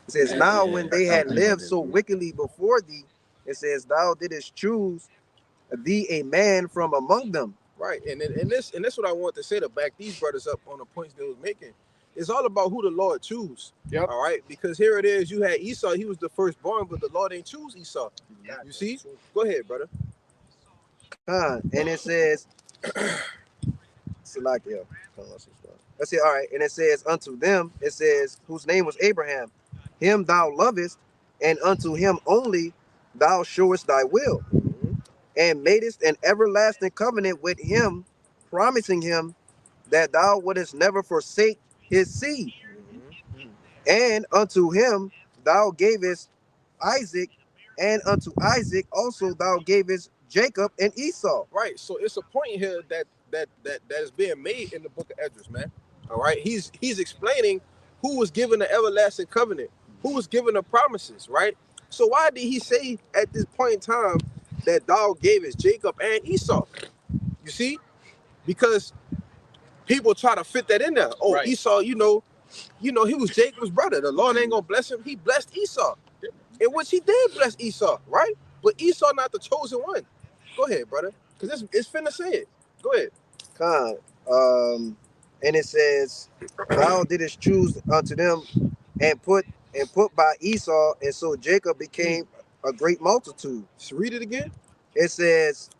says, now when they had lived so wickedly before thee, It says, thou didst choose thee a man from among them. Right, and this what I want to say to back these brothers up on the points they was making. It's all about who the Lord choose. Yep. All right, because here it is. You had Esau. He was the firstborn, but the Lord ain't choose Esau. You see? Go ahead, brother. And it says, Salakia. Let's see. All right, and it says, unto them, it says, whose name was Abraham, him thou lovest, and unto him only thou showest thy will, and madest an everlasting covenant with him, promising him that thou wouldest never forsake his seed. And unto him thou gavest Isaac, and unto Isaac also thou gavest Jacob and Esau. Right. So it's a point here that is being made in the book of Esdras, man. All right. He's explaining who was given the everlasting covenant, who was given the promises, right? So why did he say at this point in time that thou gavest Jacob and Esau? You see? Because people try to fit that in there. Oh, right. Esau, you know, he was Jacob's brother. The Lord ain't gonna bless him. He blessed Esau, in which he did bless Esau, right? But Esau not the chosen one. Go ahead, brother, because it's finna say it. Go ahead. And it says, thou didst choose unto them and put by Esau, and so Jacob became a great multitude. Just read it again. It says,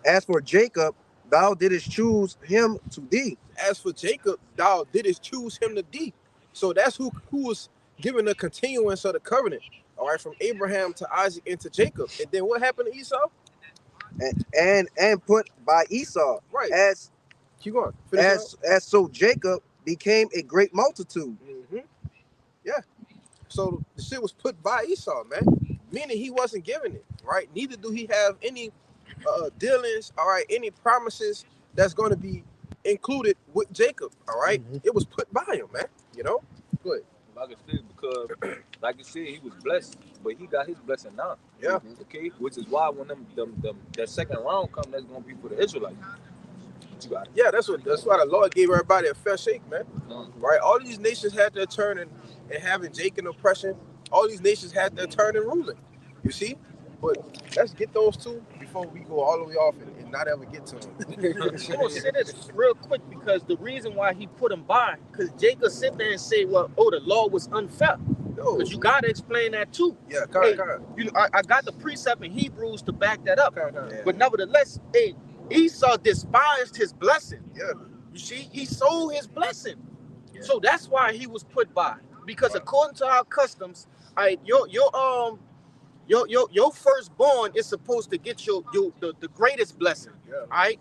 as for Jacob, thou didst choose him to thee. As for Jacob, thou didst choose him to thee. So that's who was given the continuance of the covenant. All right, from Abraham to Isaac and to Jacob. And then what happened to Esau? And put by Esau. Right. As keep going. As so Jacob became a great multitude. Yeah. So the shit was put by Esau, man. Meaning he wasn't given it, right? Neither do he have any dealings, all right, any promises that's going to be included with Jacob, all right? It was put by him, man. You know? Good. Like I said, because like you said, he was blessed, but he got his blessing now. Yeah. Okay. Which is why when that second round comes, that's gonna be for the Israelites. You got it. Yeah, that's why the Lord gave everybody a fair shake, man. Right? All these nations had their turn in having Jake in oppression. All these nations had their turn in ruling. You see? But let's get those two before we go all the way off and not ever get to them. I'm gonna say this real quick, because the reason why he put him by, because Jacob sit there and say, well, the law was unfair. Because you gotta explain that too. Yeah, you know, I got the precept in Hebrews to back that up. But nevertheless, Esau despised his blessing. Yeah. You see, he sold his blessing. Yeah. So that's why he was put by. Because according to our customs, your firstborn is supposed to get the greatest blessing. Yeah. All right.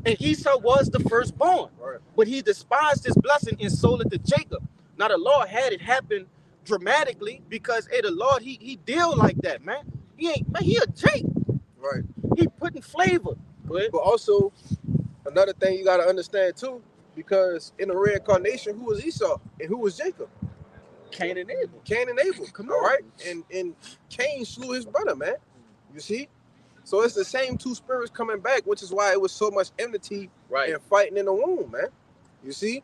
And Esau was the firstborn. Right. But he despised his blessing and sold it to Jacob. Now the Lord had it happen dramatically because the Lord he deal like that, man. He a Jake. Right. He putting flavor. Go ahead. But also another thing you gotta understand too, because in the reincarnation, who was Esau and who was Jacob? Cain and Abel. Cain and Abel. Come on. All right. And Cain slew his brother, man. You see? So it's the same two spirits coming back, which is why it was so much enmity and fighting in the womb, man. You see?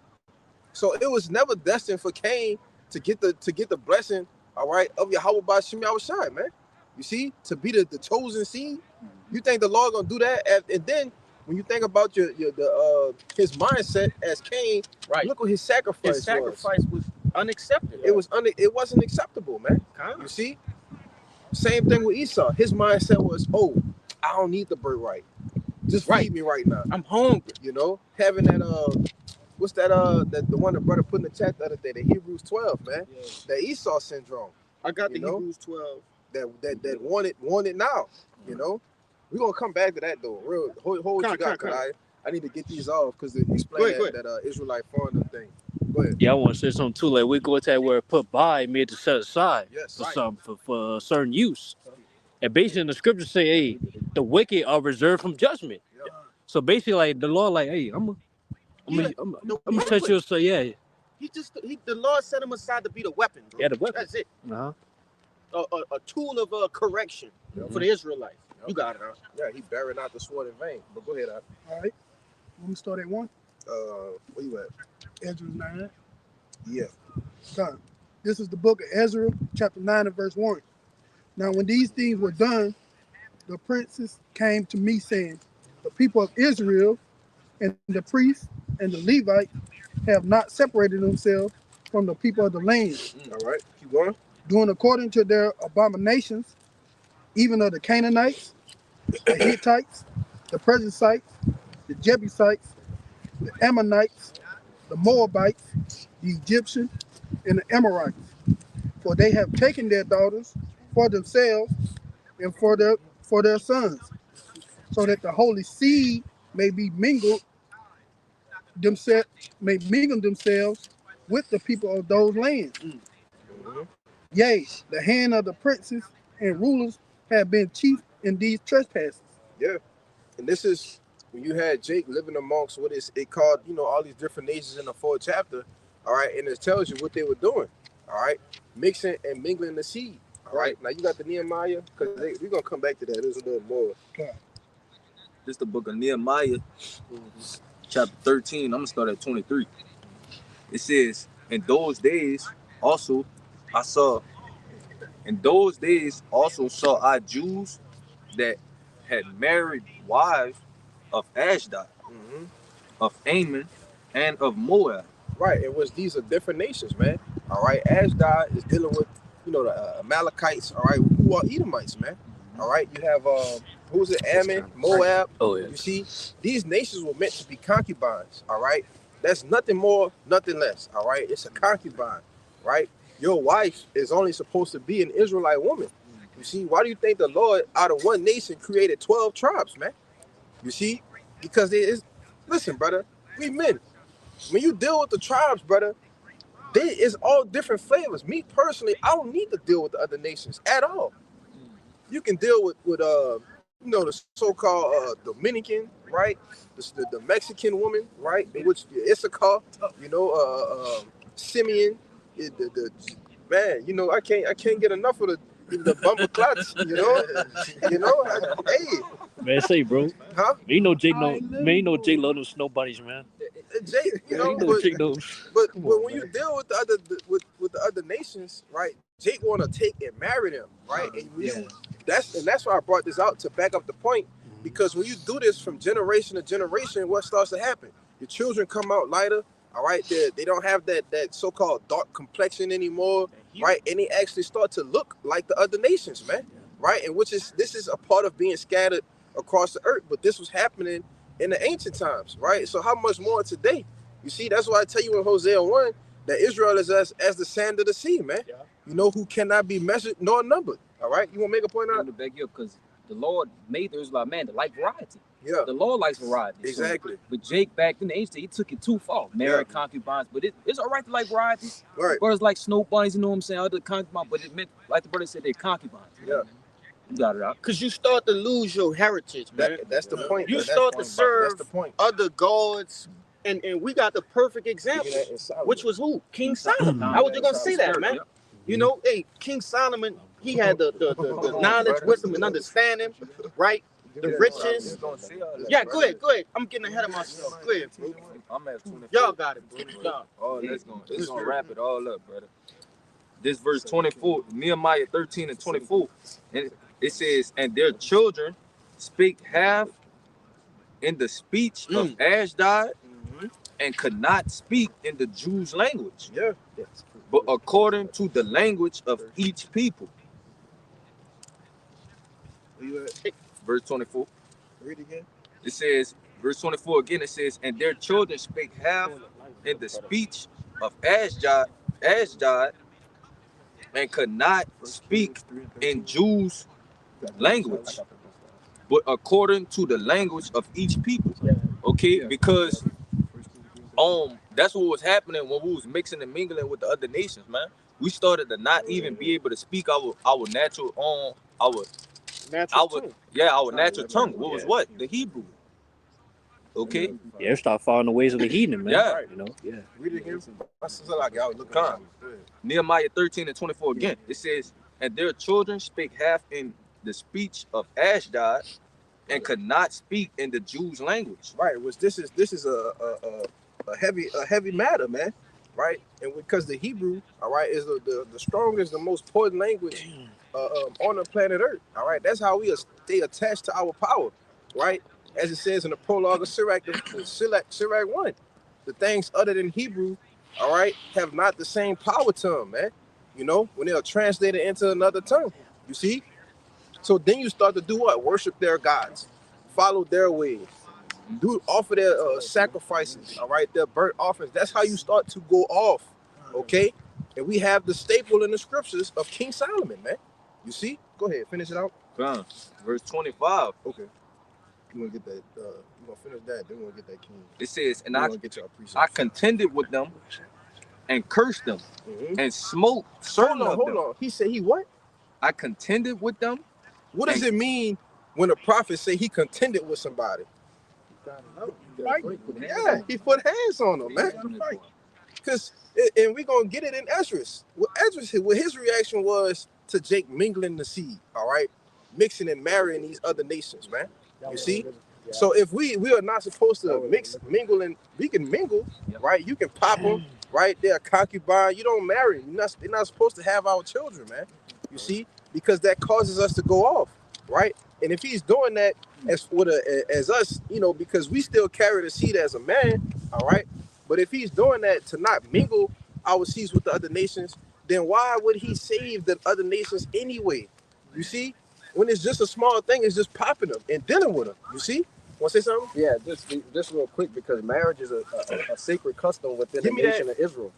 So it was never destined for Cain to get the blessing, all right, of Yahweh by Shem Yahushai, man. You see? To be the chosen seed. You think the Lord gonna do that? And then when you think about his mindset as Cain, look what his sacrifice was. His sacrifice was unacceptable. It wasn't acceptable, man. You see? Same thing with Esau. His mindset was, I don't need the birthright. Just feed me right now. I'm hungry. You know, having that what's that the one the brother put in the chat the other day, the Hebrews 12, man. Yeah. That Esau syndrome. I got the Hebrews 12. That want it now. You know? We're gonna come back to that though. Real hold what you got, cause I need to get these off because they explain that Israelite foreigner thing. Go ahead. Yeah, I want to say something too. Like we go to that word put by, made to set aside for something for a certain use. And basically, the scriptures say, "Hey, the wicked are reserved from judgment." Yeah. So basically, like the Lord, like, "Hey, I'm gonna set you aside." Yeah. The Lord set him aside to be the weapon. Bro. Yeah, the weapon. That's it. A tool of correction for the Israelites. You got it, huh? Yeah, he buried not the sword in vain. But go ahead, All right. Let me start at 1. Where you at? Ezra 9. Yeah. This is the book of Ezra, chapter 9 and verse 1. Now, when these things were done, the princes came to me, saying, the people of Israel and the priests and the Levites have not separated themselves from the people of the land, All right, keep going. doing according to their abominations, even of the Canaanites, the Hittites, the Perizzites, the Jebusites, the Ammonites, the Moabites, the Egyptians, and the Amorites. For they have taken their daughters for themselves and for their sons, so that the holy seed may be mingled themselves with the people of those lands. Yea, the hand of the princes and rulers have been chief in these trespasses. Yeah, and this is when you had Jake living amongst what is it called, you know, all these different nations in the 4th chapter. All right, and it tells you what they were doing. All right, mixing and mingling the seed. All right, now you got the Nehemiah, because we're gonna come back to that. There's a little more. This is the book of Nehemiah, chapter 13. I'm gonna start at 23. It says, in those days also saw I Jews that had married wives of Ashdod, of Ammon, and of Moab. Right, it was these are different nations, man. All right, Ashdod is dealing with, you know, the Amalekites. All right, who are Edomites, man. All right, you have who's it? Ammon, Moab. Oh yeah. You see, these nations were meant to be concubines. All right, that's nothing more, nothing less. All right, it's a concubine. Right, your wife is only supposed to be an Israelite woman. You see, why do you think the Lord out of one nation created 12 tribes, man? You see, because there is. Listen, brother, we men. When you deal with the tribes, brother, it's all different flavors. Me personally, I don't need to deal with the other nations at all. You can deal with you know, the so-called Dominican, right? The Mexican woman, right? Which Issachar, you know, Simeon, man, you know, I can't get enough of the bumper clots, you know, hey. Man, say, bro. Huh? You know Jake love those snow bunnies, man. Jay, you know, but when you deal with the other with the other nations, right? Jake want to take and marry them, right? And that's why I brought this out to back up the point, because when you do this from generation to generation, what starts to happen? Your children come out lighter, all right? They don't have that so-called dark complexion anymore, right? And they actually start to look like the other nations, man, right? And this is a part of being scattered across the earth, but this was happening in the ancient times, right? So how much more today? You see, that's why I tell you in Hosea 1 that Israel is as the sand of the sea, man. Yeah. You know, who cannot be measured nor numbered. All right, you want to make a point out? To back you up, because the Lord made the Israelite man to like variety. Yeah, the Lord likes variety. Exactly. So, but Jake back in the ancient, he took it too far. Married concubines, but it's all right to like variety. Right. Brothers like snow bunnies, you know what I'm saying? Other concubines, but it meant, like the brother said, they're concubines. Yeah. You got it out. Because you start to lose your heritage, man. That's the point. You start to serve other gods, and we got the perfect example, which was who? King Solomon. I was just gonna say that, man. You know, hey, King Solomon, he had the knowledge, wisdom, and understanding, right? The riches. Yeah, go ahead. I'm getting ahead of myself. Go ahead, bro. I'm at 24. Y'all got it, bro. Y'all. Oh, let's go wrap it all up, brother. This verse 24, Nehemiah 13 and 24, and it says, and their children spake half in the speech of Ashdod, and could not speak in the Jews' language, but according to the language of each people. Verse 24. Read again. It says, verse 24 again, it says, and their children spake half in the speech of Ashdod, and could not speak in Jews' language, but according to the language of each people. Okay, because that's what was happening when we was mixing and mingling with the other nations, man. We started to not even be able to speak our natural natural tongue. What was what? The Hebrew. Okay. Yeah, start following the ways of the heathen, man. Yeah. You know. Yeah. Read it again. Nehemiah 13 and 24 again. It says, and their children spake half in the speech of Ashdod, and could not speak in the Jews' language. Right. Which this is a heavy matter, man. Right. And because the Hebrew, all right, is the strongest, the most potent language on the planet Earth. All right, that's how we stay attached to our power, right? As it says in the prologue of Sirach, Sirach 1, the things other than Hebrew, all right, have not the same power to them, man. You know, when they are translated into another tongue, you see. So then you start to do what? Worship their gods, follow their ways, offer their sacrifices, all right, their burnt offerings. That's how you start to go off, okay? And we have the staple in the scriptures of King Solomon, man. You see? Go ahead, finish it out. Verse 25. Okay. You want to get that? You want to finish that? Then we want to get that king. It says, and I contended with them and cursed them and smote certain of them. Hold on. He said he what? I contended with them. What does it mean when a prophet say he contended with somebody? Yeah, he put hands on them, man. Because, and we're going to get it in Esdras. What his reaction was to Jake mingling the seed, all right? Mixing and marrying these other nations, man. You see? So if we are not supposed to mingle, and we can mingle, right? You can pop them, right? They're a concubine. You don't marry. They're not supposed to have our children, man. You see? Because that causes us to go off, right? And if he's doing that as us, you know, because we still carry the seed as a man, all right? But if he's doing that to not mingle our seeds with the other nations, then why would he save the other nations anyway? You see? When it's just a small thing, it's just popping them and dealing with them. You see? Want to say something? Yeah, just real quick, because marriage is a sacred custom within the nation of Israel.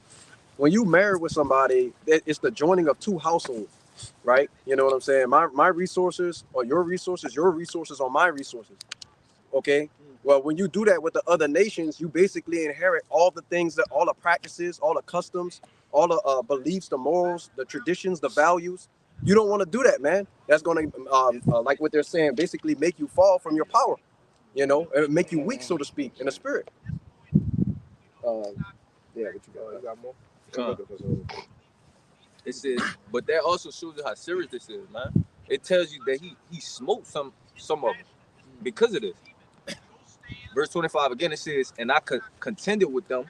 When you marry with somebody, it's the joining of two households, right? You know what I'm saying? My resources are your resources are my resources. Okay? Well, when you do that with the other nations, you basically inherit all the things, all the practices, all the customs, all the beliefs, the morals, the traditions, the values. You don't want to do that, man. That's going to, like what they're saying, basically make you fall from your power, you know, and make you weak, so to speak, in the spirit. Yeah, what you got more? It says, but that also shows you how serious this is, man. It tells you that he smoked some of them because of this. Verse 25 again, it says, and I contended with them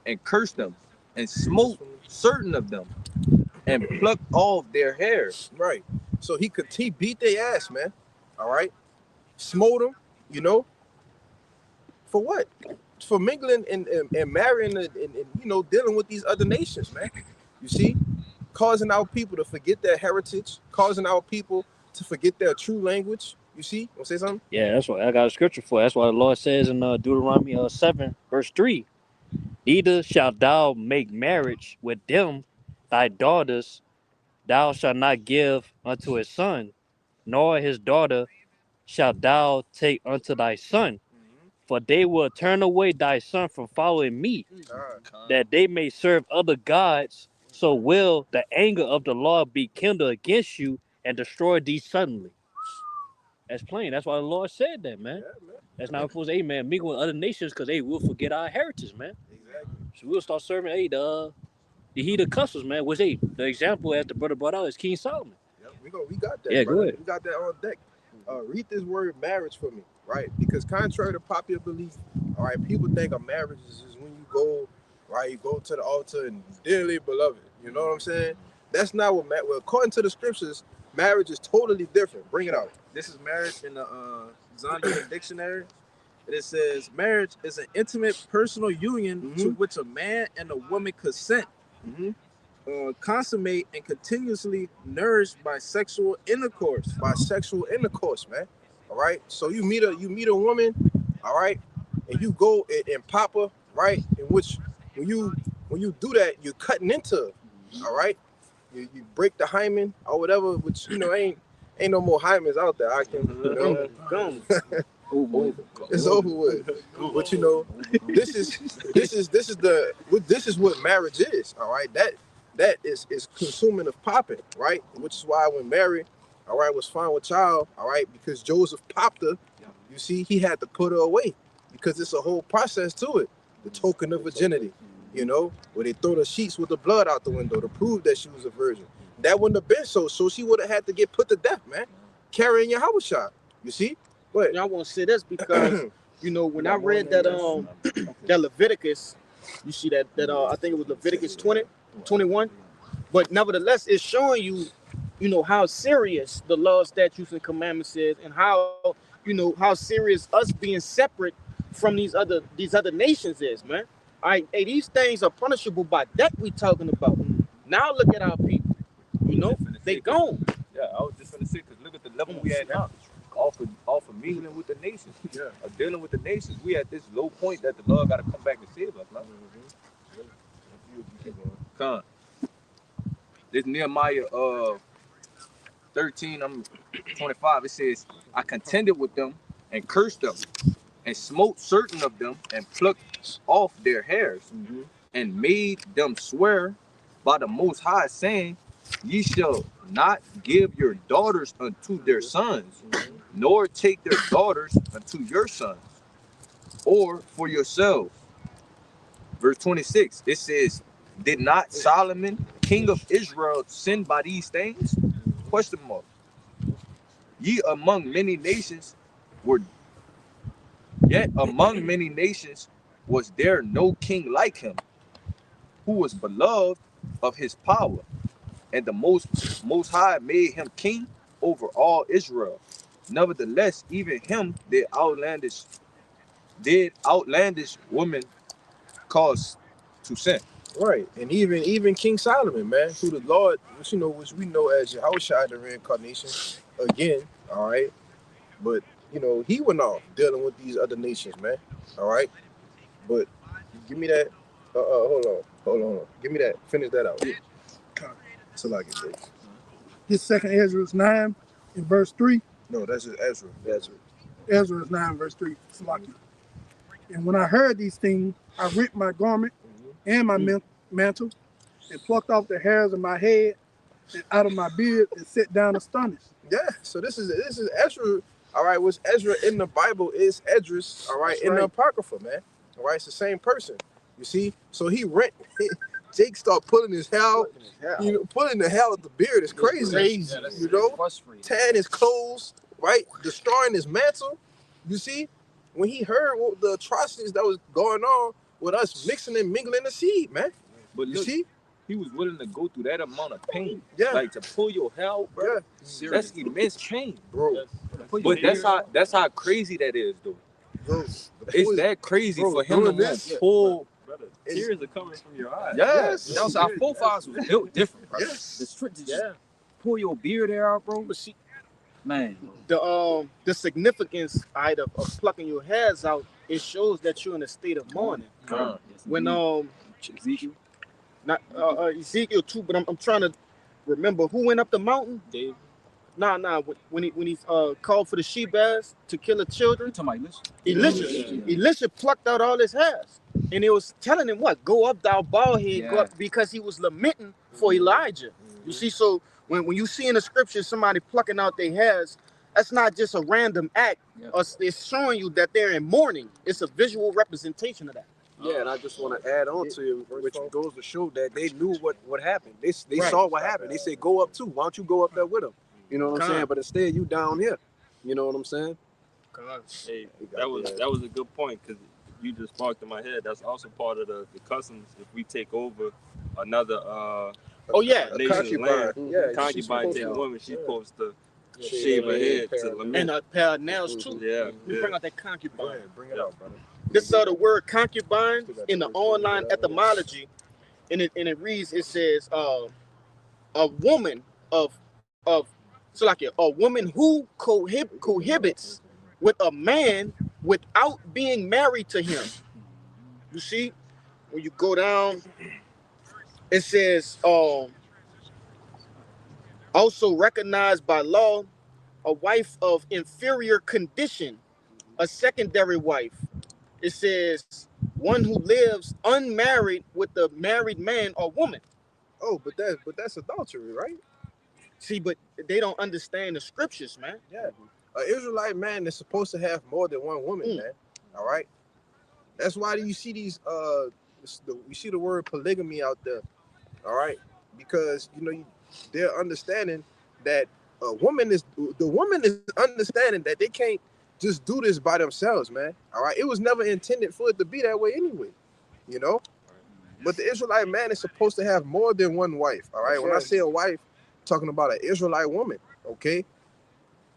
and cursed them and smote certain of them and plucked off their hair. Right. So he beat their ass, man. All right. Smote them, you know. For what? For mingling and marrying and you know, dealing with these other nations, man. You see? Causing our people to forget their heritage, causing our people to forget their true language. You see? Want to say something? Yeah, that's what I got a scripture for. That's why the Lord says in Deuteronomy 7, verse 3. Neither shalt thou make marriage with them, thy daughters, thou shalt not give unto his son, nor his daughter shalt thou take unto thy son. For they will turn away thy son from following me, that they may serve other gods. So will the anger of the Lord be kindled against you and destroy thee suddenly. That's plain. That's why the Lord said that, man. Yeah, man. That's not supposed to, man, mingle with other nations because they will forget our heritage, man. Exactly. So we'll start serving, the heathen customs, man, which, the example as the brother brought out is King Solomon. Yep, we got that. Yeah, brother. go ahead. We got that on deck. Read this word marriage for me, right? Because contrary to popular belief, all right, people think a marriage is just when you go, right, you go to the altar and dearly beloved. You know what I'm saying? That's not what well, according to the scriptures, marriage is totally different. Bring it out. This is marriage in the Zondervan dictionary. It says marriage is an intimate personal union to which a man and a woman consent, consummate and continuously nourished by sexual intercourse. By sexual intercourse, man. All right. So you meet a woman, all right, and you go and pop her, right? In which when you do that, you're cutting into her, all right. You break the hymen or whatever, which you know ain't no more hymens out there. I can, you know, it's over with. But you know, this is what marriage is. All right, that is consuming of popping, right? Which is why when Mary, all right, was found with child, all right, because Joseph popped her. You see, he had to put her away because it's a whole process to it. The token of virginity. You know, where they throw the sheets with the blood out the window to prove that she was a virgin. That wouldn't have been so she would have had to get put to death, man. Carrying your house shot. You see? But I want to say this because you know when I read that that Leviticus, you see that I think it was Leviticus 20, 21, but nevertheless it's showing you how serious the law, statutes, and commandments is, and how how serious us being separate from these other nations is, man. All right, hey, these things are punishable by death. We talking about now. Look at our people. They gone. Yeah, I was just gonna say, because look at the level we at now. Off of mingling with the nations, dealing with the nations, we at this low point that the Lord got to come back and save us. Come, this Nehemiah 13:25. It says, "I contended with them and cursed them, and smote certain of them, and plucked off their hairs, and made them swear by the Most High, saying, Ye shall not give your daughters unto their sons, nor take their daughters unto your sons, or for yourselves." Verse 26, it says, "Did not Solomon, king of Israel, sin by these things?" Question mark. "Ye among many nations were, yet among many nations was there no king like him, who was beloved of his power, and the most High made him king over all Israel. Nevertheless, even him did outlandish women cause to sin." Right, and even King Solomon, man, who the Lord, which we know as Yahushua, the reincarnation, again, all right, but he went off dealing with these other nations, man, all right, but give me that, hold on, give me that, finish that out. So like it. This second Ezra 9 in verse 3. No, that's just Ezra. Ezra 9 verse 3. Salaki. "And when I heard these things, I rent my garment and my mantle, and plucked off the hairs of my head and out of my beard, and sat down astonished." Yeah, so this is Ezra, all right, which Ezra in the Bible is Esdras, all right, the Apocrypha, man, all right, it's the same person, you see, so he rent, Jake start pulling his hair out, pulling the hair out the beard is crazy, tearing his clothes, right, destroying his mantle, you see, when he heard what the atrocities that was going on with us mixing and mingling the seed, man. But you see, he was willing to go through that amount of pain, yeah, like to pull your hair out, bro. Yeah. That's immense pain, bro. But that's how crazy that is, though. Bro, it's that crazy for him to pull. Tears are coming from your eyes. Yes, that was our forefathers was built different, bro. Yes. The strength to just pull your beard hair out, bro. Man, the significance of plucking your hairs out, it shows that you're in a state of mourning. When Ezekiel, not Ezekiel too, but I'm trying to remember who went up the mountain. David. Nah. When he called for the she-bears to kill the children. Elisha plucked out all his hairs, and it was telling him what? Go up, thou bald head. Go up, because he was lamenting for Elijah. You see, so when you see in the scripture somebody plucking out their hairs, that's not just a random act. It's showing you that they're in mourning. It's a visual representation of that. Yeah, and I just want to add on to you, which goes to show that they knew what happened. They saw what happened. They said, "Go up too. Why don't you go up there with them?" You know what I'm saying? But instead, you down here. You know what I'm saying? Hey, that was a good point, because you just sparked in my head. That's also part of the customs. If we take over another nation's land, concubine take a woman, she's supposed to shave her head to lament. And a pair of nails too. Yeah. Bring out that concubine. Bring it out, brother. This the word concubine in the online etymology, and it reads, it says a woman a woman who cohabits with a man without being married to him. You see, when you go down, it says also recognized by law, a wife of inferior condition, a secondary wife. It says one who lives unmarried with a married man or woman. Oh, but that's adultery, right? See, but they don't understand the scriptures, man. Yeah, an Israelite man is supposed to have more than one woman, man. All right, that's why you see these you see the word polygamy out there. All right, because they're understanding that the woman is understanding that they can't just do this by themselves, man. All right, it was never intended for it to be that way anyway, But the Israelite man is supposed to have more than one wife. All right, when I say a wife, talking about an Israelite woman, okay?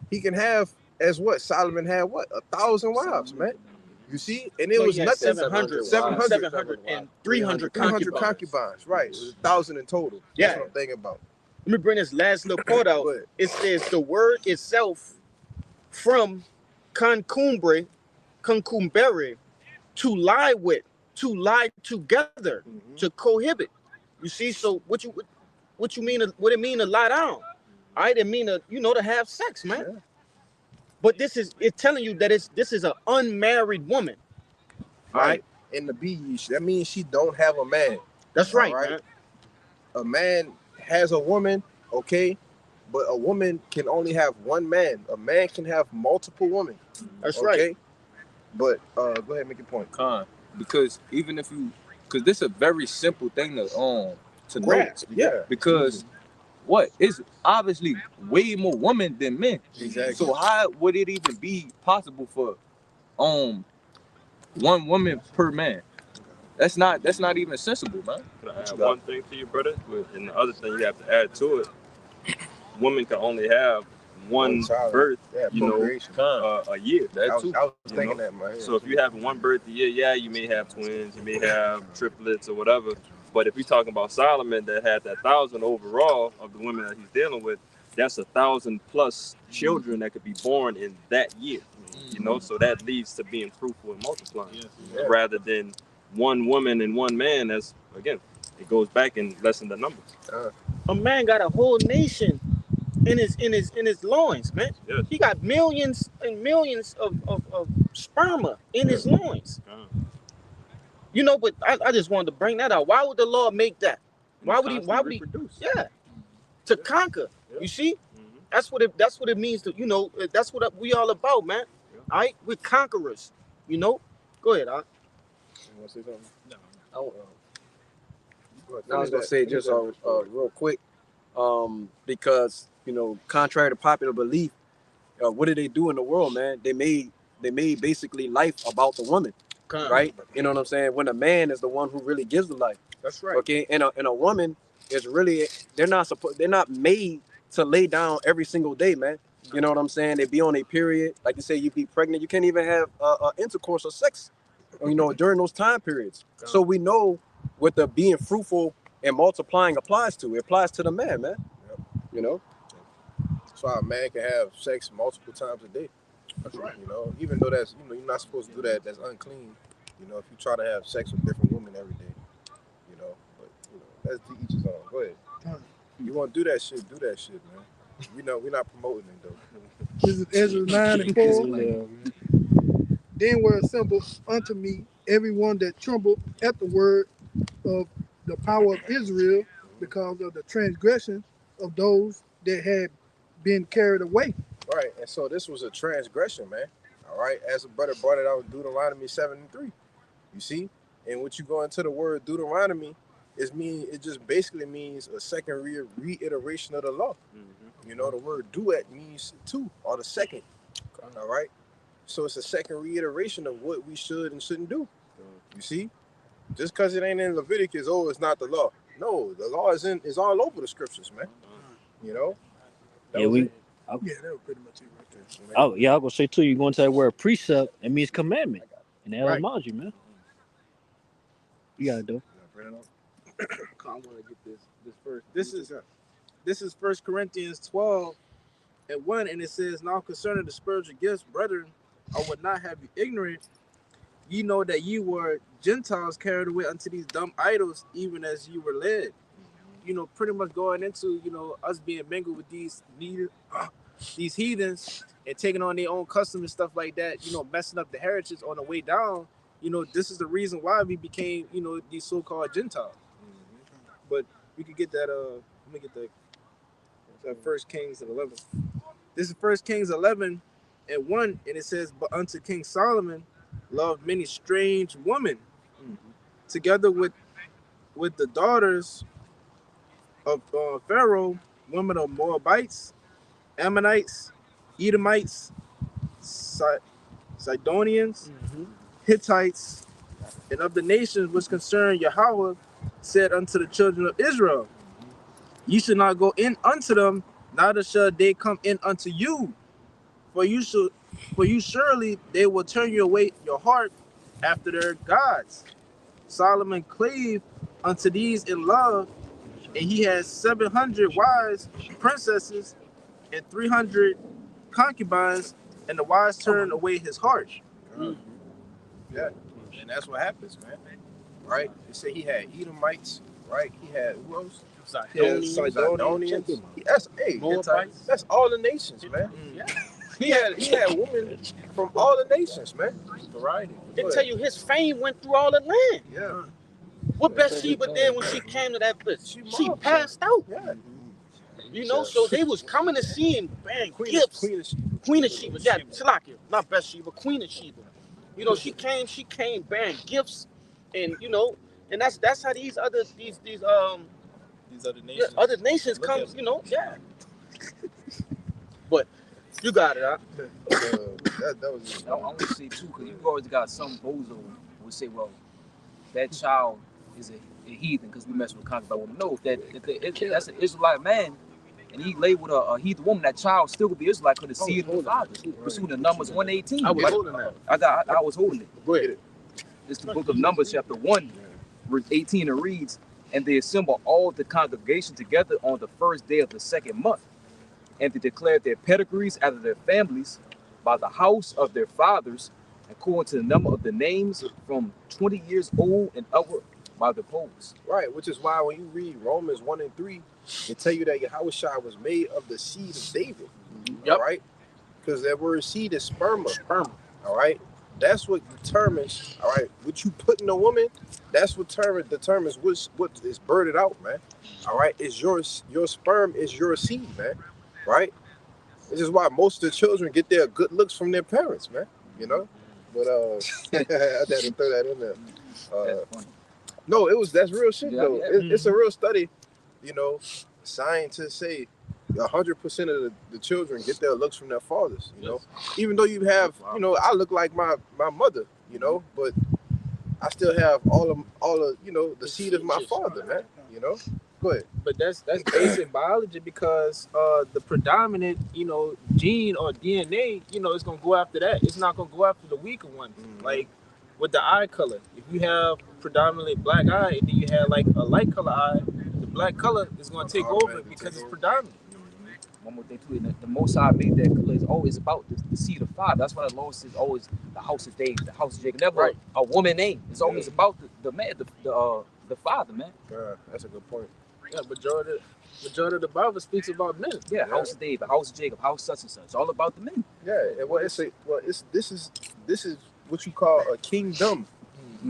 He can have, as what? Solomon had what? 1,000 wives, man. You see? And it was nothing. 700 and 300 concubines. Right. It was 1,000 in total. Yeah. That's what I'm thinking about. Let me bring this last little part out. It says the word itself from concumbere, to lie with, to lie together, to cohabit. You see, so what you mean? What it mean to lie down? I didn't mean to, to have sex, man. Yeah. But it's telling you that this is an unmarried woman. Right. And the be that means she don't have a man. That's right. Man. A man has a woman, okay, but a woman can only have one man. A man can have multiple women. That's right. But go ahead and make your point. Because even if because this is a very simple thing to know. Yeah. Because it's obviously way more women than men. Exactly. So how would it even be possible for one woman per man? That's not even sensible, man. Can I add one thing to you, brother? And the other thing you have to add to it, women can only have one birth, a year. I was thinking that, man. So if you have one birth a year, you may have twins, you may have triplets or whatever. But if you're talking about Solomon that had that 1,000 overall of the women that he's dealing with, that's 1,000 plus children that could be born in that year. So that leads to being fruitful and multiplying, rather than one woman and one man. That's again, it goes back and lessen the numbers. A man got a whole nation in his loins, man. Yes. He got millions and millions of sperma in his loins. But I just wanted to bring that out. Why would the Lord make that? Why would he reproduce? Yeah, to conquer. Yeah. You see, that's what it means to that's what we all about, man. Yeah. All right, we're conquerors. Go ahead, Art. You want to say something? No. I was gonna say just real quick, because contrary to popular belief, what did they do in the world, man? They made basically life about the woman. Right, you know what I'm saying? When a man is the one who really gives the life. That's right. Okay, and a woman is really they're not made to lay down every single day, man. You know what I'm saying? They be on a period, like you say, you be pregnant, you can't even have intercourse or sex, during those time periods. So we know what the being fruitful and multiplying applies to. It applies to the man, man. Yep. That's why a man can have sex multiple times a day. That's right. Even though that's you're not supposed to do that. That's unclean. If you try to have sex with different women every day, but that's to each his own. Go ahead. You want to do that shit? Do that shit, man. We're not promoting it though. This is Ezra 9:4. Then were assembled unto me everyone that trembled at the word of the power of Israel, because of the transgression of those that had been carried away. Right, and so this was a transgression, man. All right, as a brother brought it out in Deuteronomy 7:3. You see, and when you go into the word Deuteronomy, it just basically means a second reiteration of the law. The word duet means two, or the second. All right, so it's a second reiteration of what we should and shouldn't do. You see, just because it ain't in Leviticus, it's not the law. No, the law is all over the scriptures, man. Yeah, we. Yeah, that was pretty much it right there. Oh yeah, I was gonna say too. You going to that word precept? It means commandment in etymology, man. You gotta do. I want to get this first. This is 1 Corinthians 12:1, and it says, "Now concerning the spiritual gifts, brethren, I would not have you ignorant. Ye know that ye were Gentiles carried away unto these dumb idols, even as you were led." Pretty much going into us being mingled with these heathens and taking on their own customs and stuff like that. Messing up the heritage on the way down. This is the reason why we became these so-called Gentiles. But we could get that. Let me get that 1 Kings 11. This is 1 Kings 11:1, and it says, "But unto King Solomon loved many strange women, together with the daughters of Pharaoh, women of Moabites, Ammonites, Edomites, Sidonians, Hittites, and of the nations which concern Yahweh, said unto the children of Israel, Ye should not go in unto them, neither shall they come in unto you. For you surely they will turn you away your heart after their gods. Solomon clave unto these in love, and he had 700 wives, princesses, and 300 concubines, and the wise turned away his heart. Yeah, and that's what happens, man. Right? They say he had Edomites, right? He had who else? Sidonians. That's all the nations, man. Yeah. He had women from all the nations, man. Variety. They tell you his fame went through all the land. Yeah. What Bathsheba did when she came to that place? She passed out. Yeah. You know, so they was coming to see him, bang, gifts. Queen of Sheba. Yeah, Salakia. Not Bathsheba, Queen of Sheba. You know, she came bearing gifts, and you know, and that's how these other nations come, you know, yeah. But you got it, huh? That was. I want to say too, because you always got some bozo who would say, well, that child is a heathen because we mess with concubine women. No, that's an Israelite man, and he lay with a heathen woman. That child still could be Israelite because the seed of the father. Pursue the Numbers 1:18. I was holding that. I was holding it. Go ahead. It's the book of Numbers, chapter 1, verse 18. It reads, "And they assemble all the congregation together on the first day of the second month, and they declared their pedigrees after their families by the house of their fathers, according to the number of the names from 20 years old and upward by the polls." Right, which is why when you read Romans 1 and 3, they tell you that Yahushua was made of the seed of David. Yep. All right? Because that word seed is sperma. All right? That's what determines, all right, what you put in a woman, that's what determines what is birthed out, man. All right? It's your sperm is your seed, man. Right? This is why most of the children get their good looks from their parents, man. You know? But I had to throw that in there. That's funny. No, that's real shit though. Yeah. It's a real study. You know, scientists say 100% of the children get their looks from their fathers. You know, even though you have, you know, I look like my mother. You know, but I still have all of you know the seed of my father, man. You know. Go ahead. But that's basic biology because the predominant, you know, gene or DNA, you know, it's gonna go after that. It's not gonna go after the weaker one. Like with the eye color, if you have predominantly black eye and then you have like a light color eye, the black color is gonna take over because it's predominant. One more thing too, the Most High made that color is always about the seed of father. That's why the Lord says always the house of David, the house of Jacob. Never a woman name. It's always about the man, the father, man. That's a good point. Yeah, majority of the Bible speaks about men. Yeah, house of David, house of Jacob, house such and such. It's all about the men. Yeah, and this is what you call a kingdom,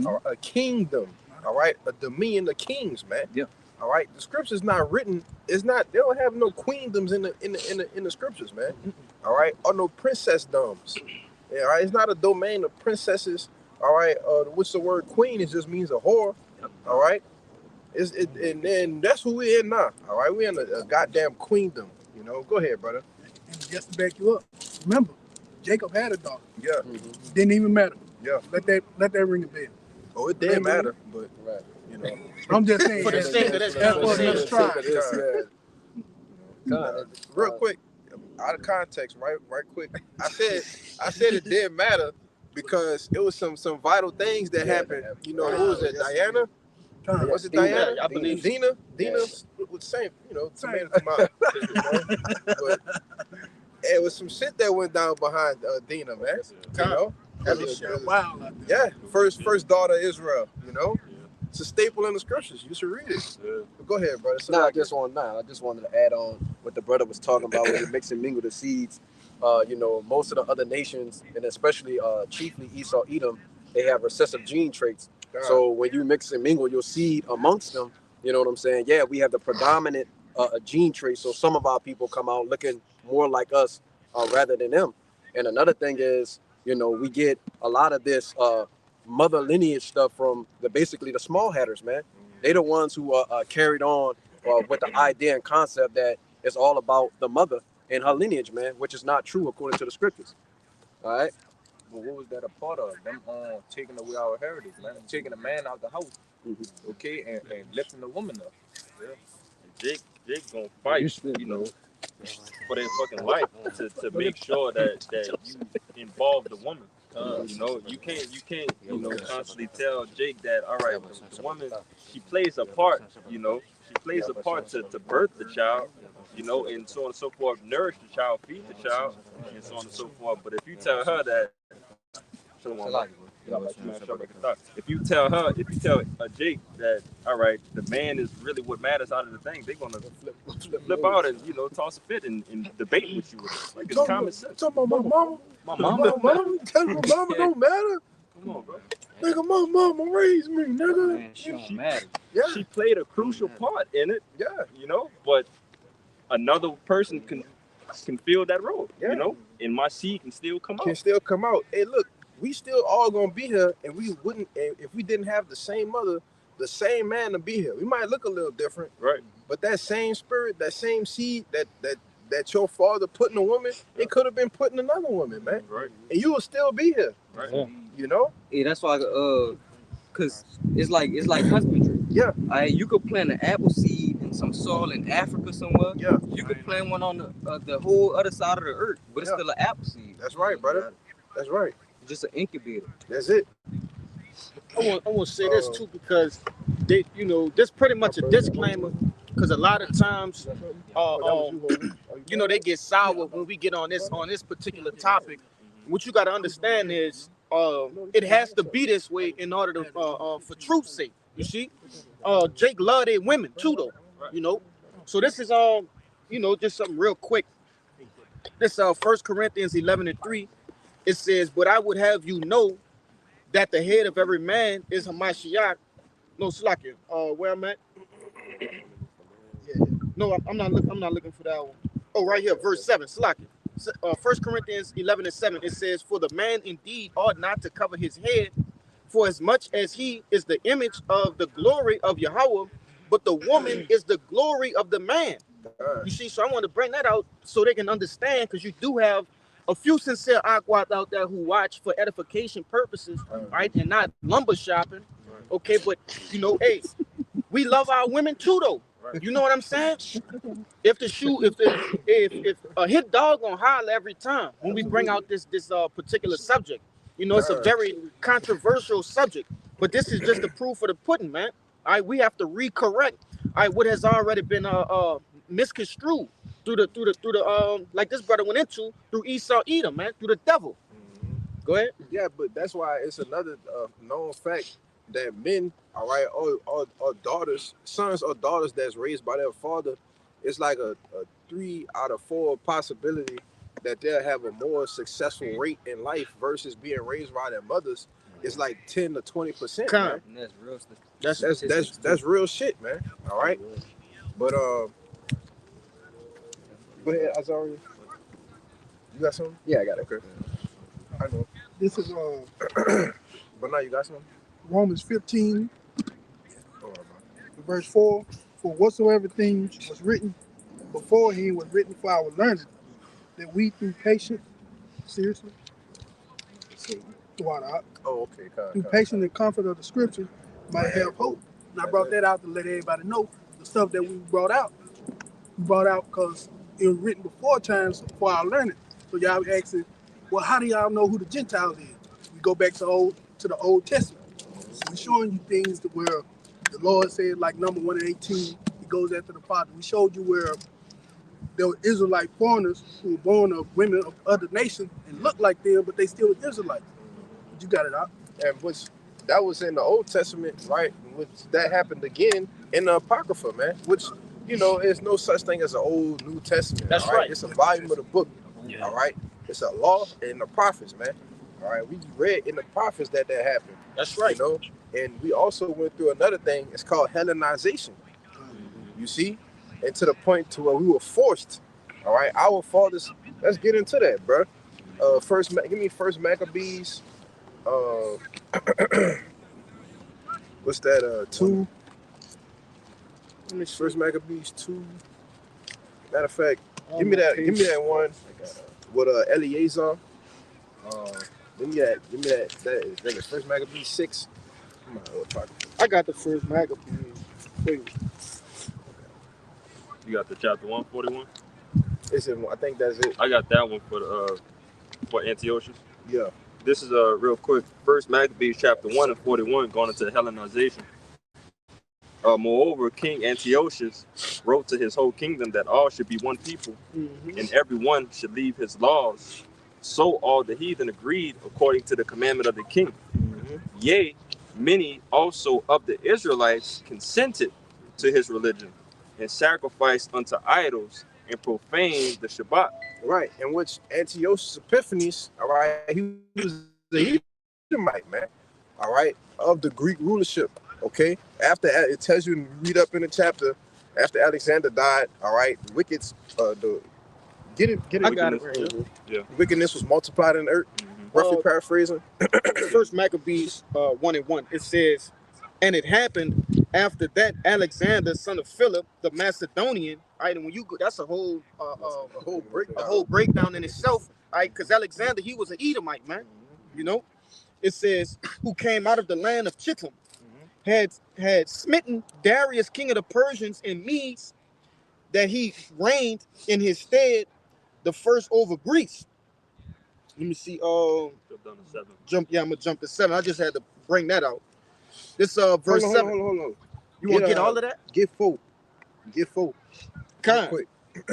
or a kingdom. All right, a dominion of kings, man. Yeah. All right, the scripture's not written. It's not. They don't have no queendoms in the scriptures, man. All right, or no princessdoms. Yeah, all right, it's not a domain of princesses. All right, what's the word queen? It just means a whore. All right. And then that's who we're in now. All right, we're in a goddamn queendom. You know, go ahead, brother. And just to back you up, remember, Jacob had a daughter. Yeah. Didn't even matter. Yeah. Let that ring a bell. Oh, it didn't matter, but you know. I'm just saying. For the sake of this Real quick, out of context, right quick. I said it didn't matter because it was some vital things that happened. You know, who was it? Diana? Was it Diana? I believe Dina was the same, you know, tomato. But it was some shit that went down behind Dina, man. You know? Wow. Yeah, first daughter of Israel, you know? It's a staple in the scriptures. You should read it. But go ahead, brother. I just wanted to add on what the brother was talking about when you mix and mingle the seeds. You know, most of the other nations, and especially chiefly Esau, Edom, they have recessive gene traits. So when you mix and mingle your seed amongst them, you know what I'm saying? Yeah, we have the predominant gene trait. So some of our people come out looking more like us rather than them. And another thing is, you know, we get a lot of this mother lineage stuff from basically the small hatters, man. They the ones who are carried on with the idea and concept that it's all about the mother and her lineage, man, which is not true according to the scriptures. All right. Well, what was that a part of? Them taking away our heritage, man. Taking a man out the house, okay, and lifting the woman up. Yeah. Jake gonna fight, you know, for their fucking life to make sure that you involve the woman. You know, you can't, you know, constantly tell Jake that, all right, the woman, she plays a part, you know, she plays a part to birth the child, you know, and so on and so forth, nourish the child, feed the child, and so on and so forth. But if you tell her that, if you tell Jake that, all right, the man is really what matters out of the thing, they're gonna flip out and, you know, toss a fit and debate with you. Like, it's common sense. Talking about my mama. My mama. Tell my mama don't matter. Come on, bro. Nigga, my mama raised me, nigga. Man, she don't matter. Yeah, She played a crucial part in it, yeah, you know, but another person can fill that role, Yeah. you know, and my seed can still come can out. still come out. Hey, look, we still all gonna be here, and we wouldn't if we didn't have the same mother, the same man to be here. We might look a little different, Right. but that same spirit, that same seed, that your father put in a woman, it could have been put in another woman, man, Right. and you will still be here. Right. You know? Yeah, that's why cause it's like husbandry. Yeah. You could plant an apple seed in some soil in Africa somewhere. Yeah, You could plant one on the whole other side of the earth, but it's Yeah. still an apple seed. that's right, brother. That's right. Just an incubator. That's it. I want to say this too, because they, you know, this pretty much a disclaimer, because a lot of times, you know, they get sour when we get on this particular topic. What you got to understand is, it has to be this way in order to, for truth's sake. You see, Jake loved their women too, though. You know, so this is you know, just something real quick. This 1 Corinthians 11:3. It says, "But I would have you know that the head of every man is Hamashiach." No, Slakia. Where I'm at? No, I'm not looking for that one. Oh, right here, verse 7. Slakia. 1 Corinthians 11:7. It says, "For the man indeed ought not to cover his head, for as much as he is the image of the glory of Yahweh, but the woman is the glory of the man." You see, so I want to bring that out so they can understand, because you do have a few sincere Aquat out there who watch for edification purposes, right, and not lumber shopping. Okay, but you know, hey, we love our women too, though. You know what I'm saying? If a hit dog gonna holler every time when we bring out this particular subject. You know, it's a very controversial subject, but this is just the proof of the pudding, man. All right, we have to recorrect what has already been misconstrued through the like this brother went into through Esau Edom, man, through the devil. Go ahead. Yeah, but that's why it's another known fact that men, all right, or daughters, sons or daughters that's raised by their father, it's like a 3 out of 4 possibility that they'll have a more successful rate in life versus being raised by their mothers. It's like 10 to 20%. Man. And that's real. That's real shit, man. All right, but go ahead, Azari. You got something? Yeah, I got it. Okay. I know. This is But now you got something? Romans 15, Oh, man. verse 4. For whatsoever things was written beforehand was written for our learning, that we through patience, seriously, Oh, okay. through patience and comfort of the scripture might have hope. And I brought that out to let everybody know the stuff that we brought out. We brought out because it was written before times for our learning. So y'all be asking, well, how do y'all know who the Gentiles is? We go back to the Old Testament. We're showing you things to where the Lord said, like number 1 and 18, he goes after the father. We showed you where there were Israelite foreigners who were born of women of other nations and looked like them, but they still were Israelites. But you got it out. And that was in the Old Testament, right? Which that happened again in the Apocrypha, man. Which, you know, there's no such thing as an Old New Testament. That's all right. It's a volume of the book. Yeah. All right. It's a law in the prophets, man. All right. We read in the prophets that happened. That's right. You know, and we also went through another thing. It's called Hellenization. You see, and to the point to where we were forced. All right, our fathers. Let's get into that, bro. Give me First Maccabees. What's that? 2. First Maccabees 2. Matter of fact, give me that one with Eleazar. Give me that. That is First Maccabees 6. I got the first Maccabees. Wait. You got the chapter 141. I think that's it. I got that one for Antiochus. Yeah. This is real quick. First Maccabees chapter 1 and 41, going into Hellenization. Moreover, King Antiochus wrote to his whole kingdom that all should be one people, and every one should leave his laws. So all the heathen agreed according to the commandment of the king. Yea, many also of the Israelites consented to his religion and sacrificed unto idols and profaned the Shabbat. Right, in which Antiochus Epiphanes, all right, he was the Edomite, man, all right, of the Greek rulership, okay? After, it tells you, read up in the chapter, after Alexander died, all right, wickedness, get it I got it right here. Yeah. Wickedness was multiplied in the earth, roughly paraphrasing. First Maccabees 1 and 1, it says, and it happened after that Alexander, son of Philip, the Macedonian, right? And when you go, that's a whole breakdown in itself, right? Because Alexander, he was an Edomite, man. You know, it says, who came out of the land of Chittim, had smitten Darius, king of the Persians and Medes, that he reigned in his stead, the first over Greece. Let me see. I'm gonna jump to 7. I just had to bring that out. This verse 7. Hold on. You want to get all of that? Get 4. Kind.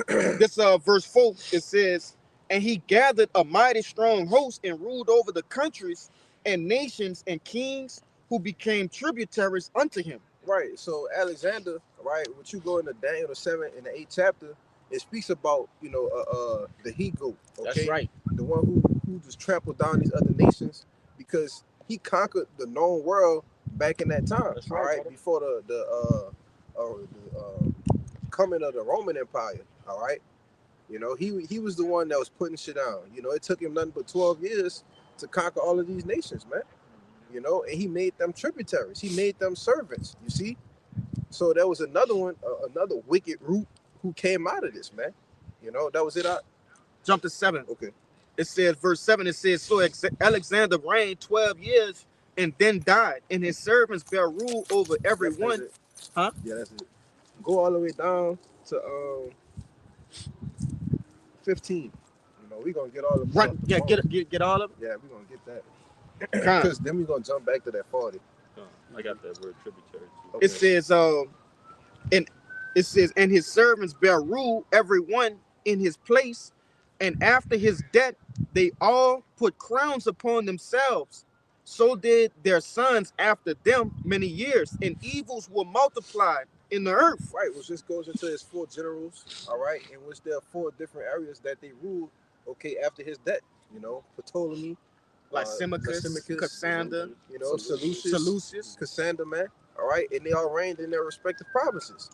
This verse 4, it says, and he gathered a mighty strong host and ruled over the countries and nations and kings who became tributaries unto him. Right. So Alexander, right, what you go into Daniel the 7th and the 8th chapter, it speaks about, the he-goat. Okay? That's right. The one who just trampled down these other nations because he conquered the known world back in that time. That's right, brother. Before the coming of the Roman Empire. All right. He was the one that was putting shit down. It took him nothing but 12 years to conquer all of these nations, man. And he made them tributaries. He made them servants, you see? So there was another one, another wicked root who came out of this, man. That was it. Jump to 7. Okay. It says, verse 7, it says, so Alexander reigned 12 years and then died, and his servants bear rule over everyone. Huh? Yeah, that's it. Go all the way down to 15. We're gonna get all of them. Right. Yeah, get all of them. Yeah, we're gonna get that. Because then we're gonna jump back to that 40. I got that word tributary too. Okay. It says, and his servants bear rule, everyone in his place, and after his death, they all put crowns upon themselves. So did their sons after them many years, and evils were multiplied in the earth. Right, which just goes into his 4 generals, all right, in which there are 4 different areas that they ruled, okay, after his death. Ptolemy, Lysimachus, Cassander, Seleucus, Cassander, man, all right, and they all reigned in their respective provinces.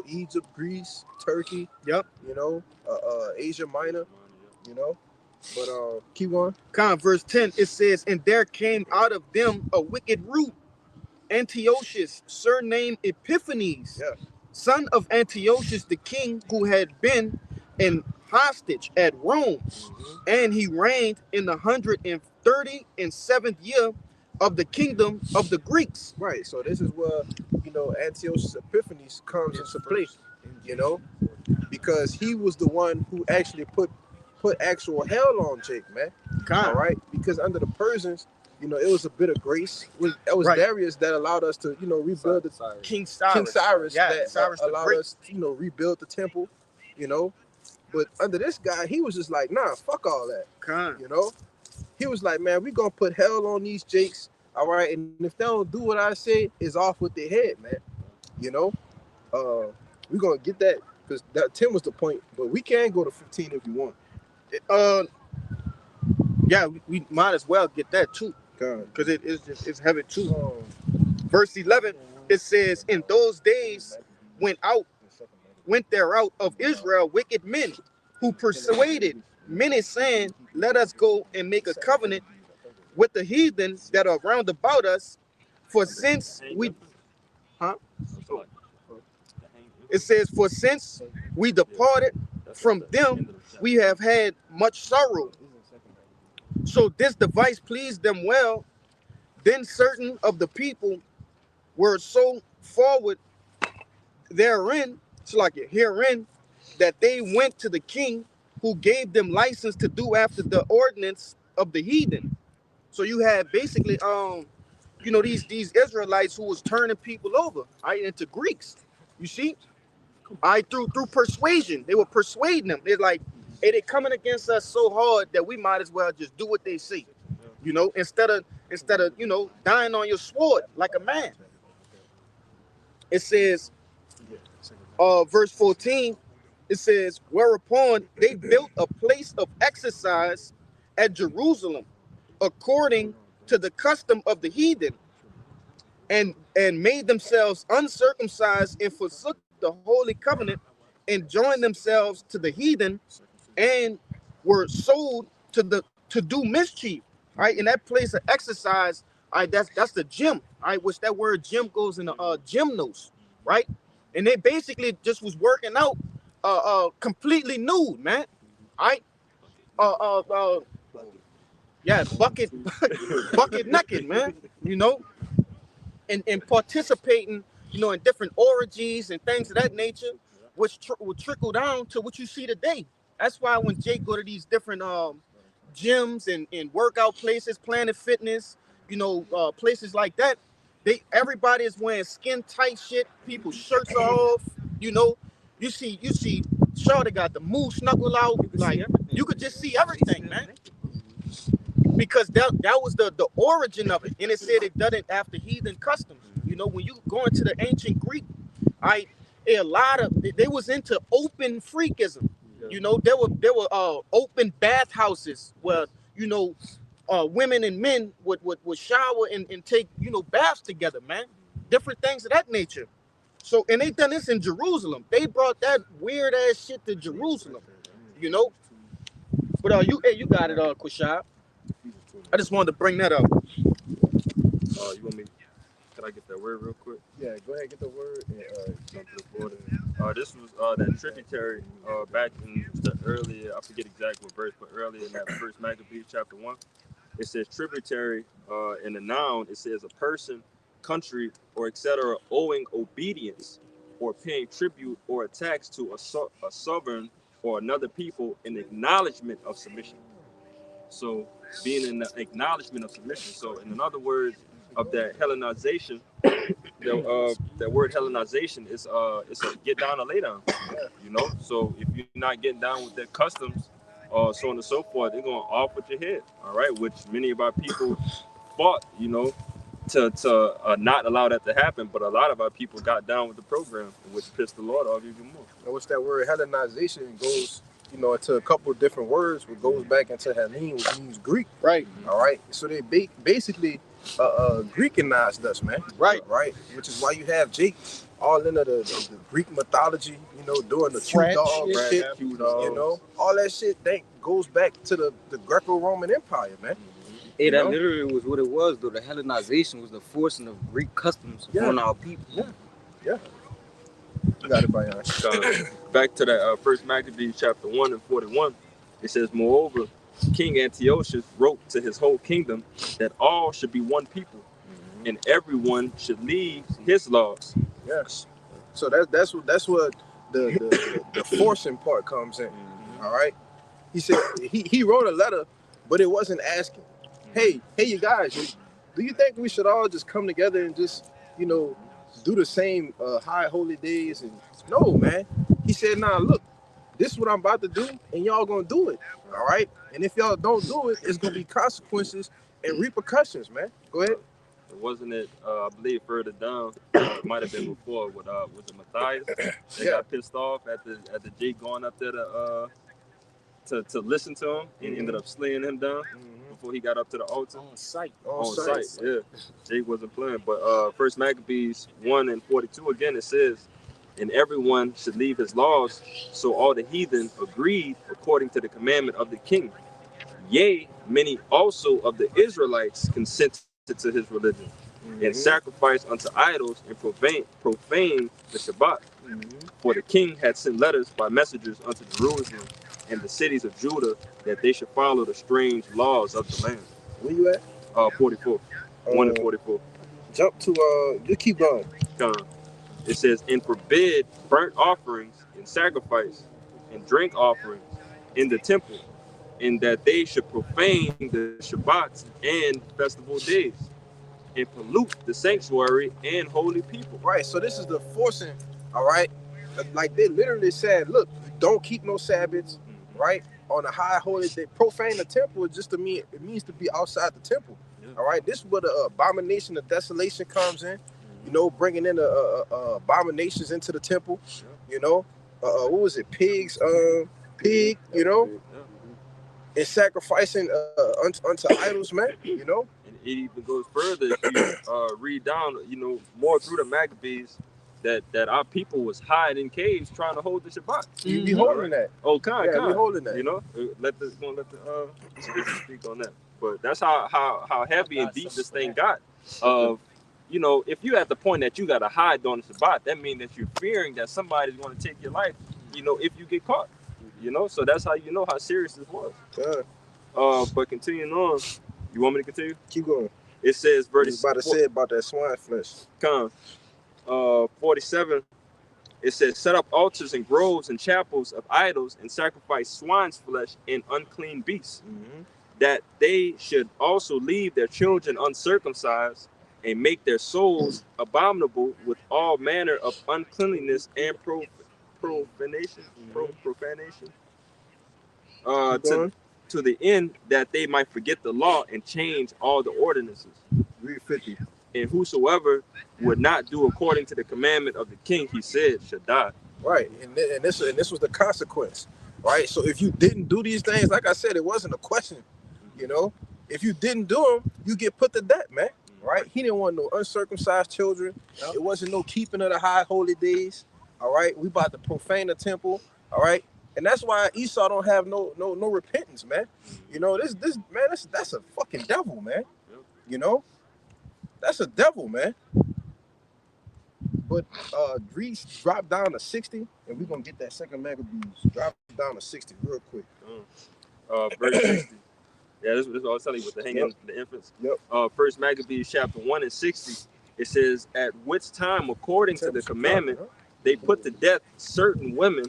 Egypt, Greece, Turkey, Asia Minor, but keep going. Verse 10, it says, and there came out of them a wicked root, Antiochus, surnamed Epiphanes, son of Antiochus the king, who had been an hostage at Rome, and he reigned in the 137th year of the kingdom of the Greeks. Right, so this is where Antiochus Epiphanes comes into play, because he was the one who actually put actual hell on Jake, man. All right, because under the Persians, it was a bit of grace. It was Darius that allowed us to, rebuild the King Cyrus that Cyrus allowed us, rebuild the temple, But under this guy, he was just like, nah, fuck all that. He was like, man, we gonna put hell on these Jakes, all right? And if they don't do what I say, it's off with their head, man. We're gonna get that, because that 10 was the point, but we can go to 15 if you want. Yeah, we might as well get that too, because it's heavy too. Verse 11, it says, in those days went there out of Israel wicked men who persuaded many, saying, let us go and make a covenant with the heathen that are round about us, for since we it says, for since we departed from them, we have had much sorrow. So this device pleased them well. Then certain of the people were so forward therein So like herein that they went to the king who gave them license to do after the ordinance of the heathen. So you had basically you know, these Israelites who was turning people over, right, into Greeks. You see, through persuasion, they were persuading them. They're like, hey, they coming against us so hard that we might as well just do what they say. You know, instead of you know, dying on your sword like a man. It says, verse 14, it says, whereupon they built a place of exercise at Jerusalem, according to the custom of the heathen, and made themselves uncircumcised and forsook the holy covenant and joined themselves to the heathen and were sold to do mischief. Right, in that place of exercise, right, that's the gym, right, which that word gym goes in the gymnos, right, and they basically just was working out completely nude, man, right, yeah, bucket naked, man, you know, and participating, you know, in different orgies and things of that nature, which will trickle down to what you see today. That's why when Jake go to these different gyms and workout places, Planet Fitness, you know, places like that, everybody is wearing skin tight shit. People's shirts are off. You know, you see, Shawty got the moose knuckle out. Like you could just see everything, man. Because that was the origin of it, and it said it done it after heathen customs. You know, when you go into the ancient Greek, a lot of they was into open freakism. You know, there were open bathhouses where, you know, women and men would shower and take, you know, baths together, man. Different things of that nature. So, and they done this in Jerusalem. They brought that weird ass shit to Jerusalem, you know. But you got it, Quashab. I just wanted to bring that up. You want me? Can I get that word real quick? Yeah, go ahead, get the word and jump to the border. This was that tributary back in the earlier, I forget exactly what verse, but earlier in that first Maccabees chapter 1, it says tributary in the noun, it says a person, country, or etc. owing obedience or paying tribute or a tax to a sovereign or another people in acknowledgement of submission. So being in the acknowledgement of submission. So in other words of that Hellenization, that word Hellenization is it's a get down or lay down. You know, so if you're not getting down with their customs, so on and so forth, they're going off with your head. All right, which many of our people fought, you know, to not allow that to happen. But a lot of our people got down with the program, which pissed the Lord off even more. And what's that word Hellenization goes, you know, into a couple of different words, which goes back into Hellene, which means Greek. Right. All right. So they basically Greekanized us, man. Right. Right. Which is why you have Jake all into the Greek mythology, you know, doing the Q-dog shit, you know, all that shit that goes back to the Greco-Roman Empire, man. Hey, that literally was what it was, though. The Hellenization was the forcing of Greek customs on our people. Yeah. You got it, Bayan. Back to that first Maccabees chapter 1 and 41, it says, moreover, King Antiochus wrote to his whole kingdom that all should be one people, and everyone should leave his laws. Yes. So that's what the forcing part comes in. All right. He said he wrote a letter, but it wasn't asking, hey, you guys, do you think we should all just come together and just, you know, do the same high holy days? And no, man. He said, nah, look, this is what I'm about to do, and y'all gonna do it. All right. And if y'all don't do it, it's gonna be consequences and repercussions, man. Go ahead. Wasn't it, I believe further down, it might have been before with was it Matthias? They got pissed off at the Jake going up there to listen to him, and ended up slaying him down before he got up to the altar. On sight. Yeah. Jake wasn't playing. But first Maccabees 1 and 42 again, it says, and everyone should leave his laws. So all the heathen agreed according to the commandment of the king. Yea, many also of the Israelites consented to his religion, and sacrificed unto idols and profane the Shabbat. For the king had sent letters by messengers unto Jerusalem and the cities of Judah that they should follow the strange laws of the land. Where you at? 44. 1 and 44. Jump to just keep going. It says, and forbid burnt offerings and sacrifice and drink offerings in the temple, and that they should profane the Shabbats and festival days, and pollute the sanctuary and holy people. Right. So this is the forcing. All right. Like they literally said, look, don't keep no Sabbaths. Right. On a high holy day, profane the temple is just to mean it means to be outside the temple. Yeah. All right. This is where the abomination of desolation comes in. You know, bringing in the abominations into the temple. Yeah. You know, what was it? Pigs. Pig. You know. And sacrificing unto idols, man, you know? And it even goes further if you read down, you know, more through the Maccabees, that our people was hiding in caves trying to hold the Shabbat. You be holding that. Oh, kind. We holding that. You know, let the scripture speak on that. But that's how heavy and deep this thing got. You know, if you at the point that you got to hide during the Shabbat, that means that you're fearing that somebody's going to take your life, you know, if you get caught. You know, so that's how you know how serious this was. Yeah. But continuing on, you want me to continue? Keep going. It says, verse about to say about that swine flesh. 47. It says, set up altars and groves and chapels of idols and sacrifice swine's flesh and unclean beasts, that they should also leave their children uncircumcised and make their souls abominable with all manner of uncleanliness and profanation, to the end that they might forget the law and change all the ordinances. Read 50. And whosoever would not do according to the commandment of the king, he said, should die. Right, and this was the consequence. Right, so if you didn't do these things, like I said, it wasn't a question. You know, if you didn't do them, you get put to death, man. Right, he didn't want no uncircumcised children. It wasn't no keeping of the high holy days. All right, we about to profane the temple. All right, and that's why Esau don't have no repentance, man. You know, this man, that's a fucking devil, man. You know, that's a devil, man. But Reese dropped down to 60, and we're gonna get that second Maccabees. Drop down to 60 real quick. Verse 60. Yeah, this is what I was telling you with the hanging the infants. First Maccabees chapter 1 and 60. It says, at which time, according to the commandment, they put to death certain women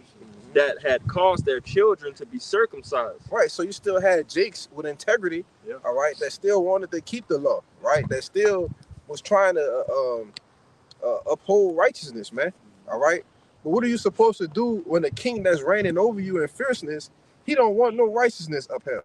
that had caused their children to be circumcised. Right, so you still had Jakes with integrity, all right, that still wanted to keep the law, right, that still was trying to uphold righteousness, man, all right? But what are you supposed to do when the king that's reigning over you in fierceness, he don't want no righteousness up here.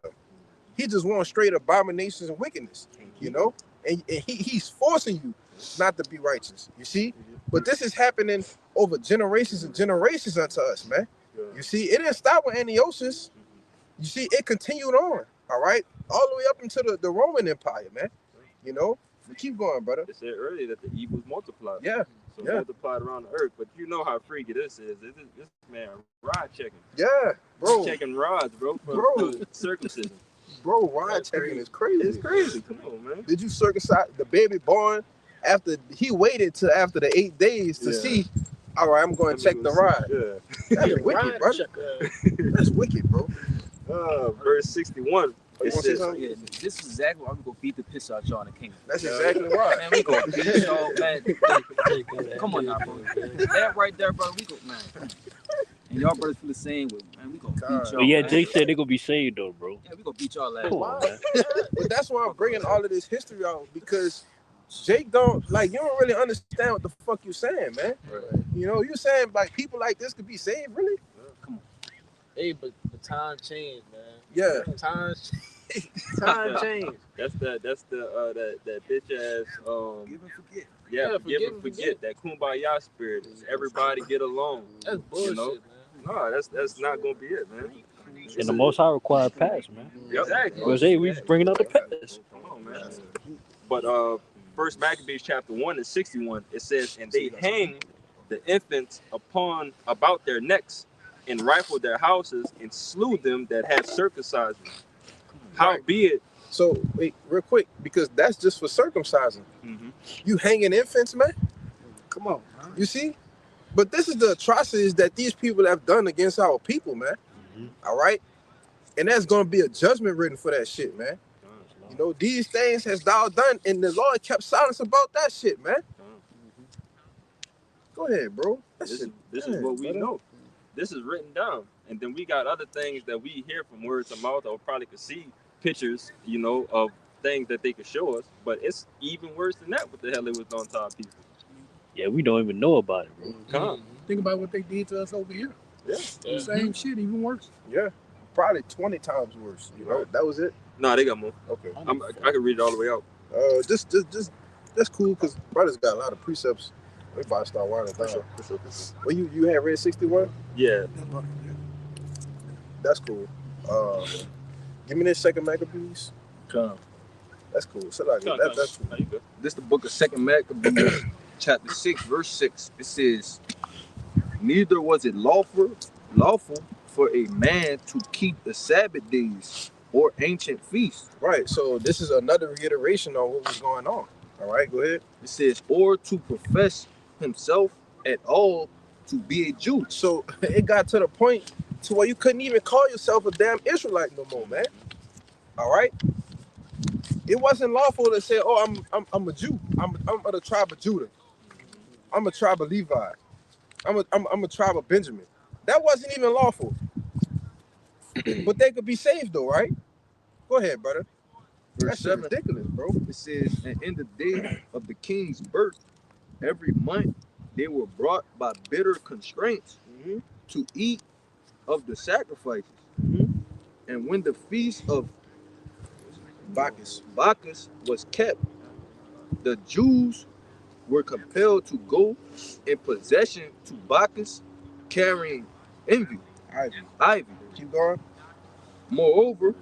He just wants straight abominations and wickedness, you know? And he's forcing you not to be righteous, you see? But this is happening over generations and generations unto us, man. You see, it didn't stop with Antiochus. You see, it continued on, all right? All the way up into the Roman Empire, man. You know? But keep going, brother. It said earlier that the evil was multiplied. Yeah. So multiplied around the earth. But you know how freaky this is. This man rod checking. Yeah, bro. He's checking rods, bro. For circumcision. Bro, rod checking is crazy. It's crazy. Come on, man. Did you circumcise the baby born after he waited till after the 8 days to see? All right, I'm going to check the rod. That's wicked, bro. That's wicked, bro. Verse 61. It says, this is exactly why we go beat the piss out y'all in the kingdom. That's exactly right. Man, we go beat y'all, man. Come on now, bro. That right there, bro. We go, man. And y'all brothers feel the same way, man. We gonna beat y'all. But yeah, Jake said they gonna be saved though, bro. Yeah, we gonna beat y'all last. But that's why I'm bringing all of this history out, because Jake don't you don't really understand what the fuck you saying, man. Right. You know, you saying like people like this could be saved, really? Come on. Hey, but the time changed, man. Yeah. Time changed. That's the that bitch ass give and forget. Yeah, give and forget. That kumbaya spirit. Everybody get along. That's bullshit, you know? Man. No, that's not gonna be it, man. And the Most High required past, man. Exactly. Because we bringing out the past. Come on, man. But First Maccabees chapter 1 and 61, it says, and they hanged the infants about their necks, and rifled their houses, and slew them that had circumcised them. Howbeit. So wait, real quick, because that's just for circumcising. You hanging infants, man. Come on, man. You see? But this is the atrocities that these people have done against our people, man. All right? And there's going to be a judgment written for that shit, man. You know, these things has thou done, and the Lord kept silence about that shit, man. Go ahead, bro. This is what we know. This is written down. And then we got other things that we hear from word to mouth, or probably could see pictures, you know, of things that they could show us. But it's even worse than that. What the hell it was done to our people? Yeah, we don't even know about it, bro. Come. Think about what they did to us over here. Yeah. The same shit, even worse. Yeah. Probably 20 times worse. You know, that was it. No, they got more. Okay. I can read it all the way out. Just that's cool because brothers got a lot of precepts. We about to start winding down. For sure. Well, you had read 61? Yeah. That's cool. Give me this second Maccabees. Come. That's cool. So like, that's cool. This is the book of 2 Maccabees, chapter 6, verse 6. It says, neither was it lawful for a man to keep the Sabbath days or ancient feasts. Right. So this is another reiteration on what was going on. All right, go ahead. It says, or to profess himself at all to be a Jew. So it got to the point to where you couldn't even call yourself a damn Israelite no more, man. All right. It wasn't lawful to say, "Oh, I'm a Jew. I'm of the tribe of Judah. I'm a tribe of Levi. I'm a tribe of Benjamin." That wasn't even lawful. But they could be saved though, right? Go ahead, brother. Verse That's 7, ridiculous, bro. it says, and in the day of the king's birth, every month they were brought by bitter constraints to eat of the sacrifices. And when the feast of Bacchus was kept, the Jews were compelled to go in possession to Bacchus, carrying ivy. Keep going. Moreover,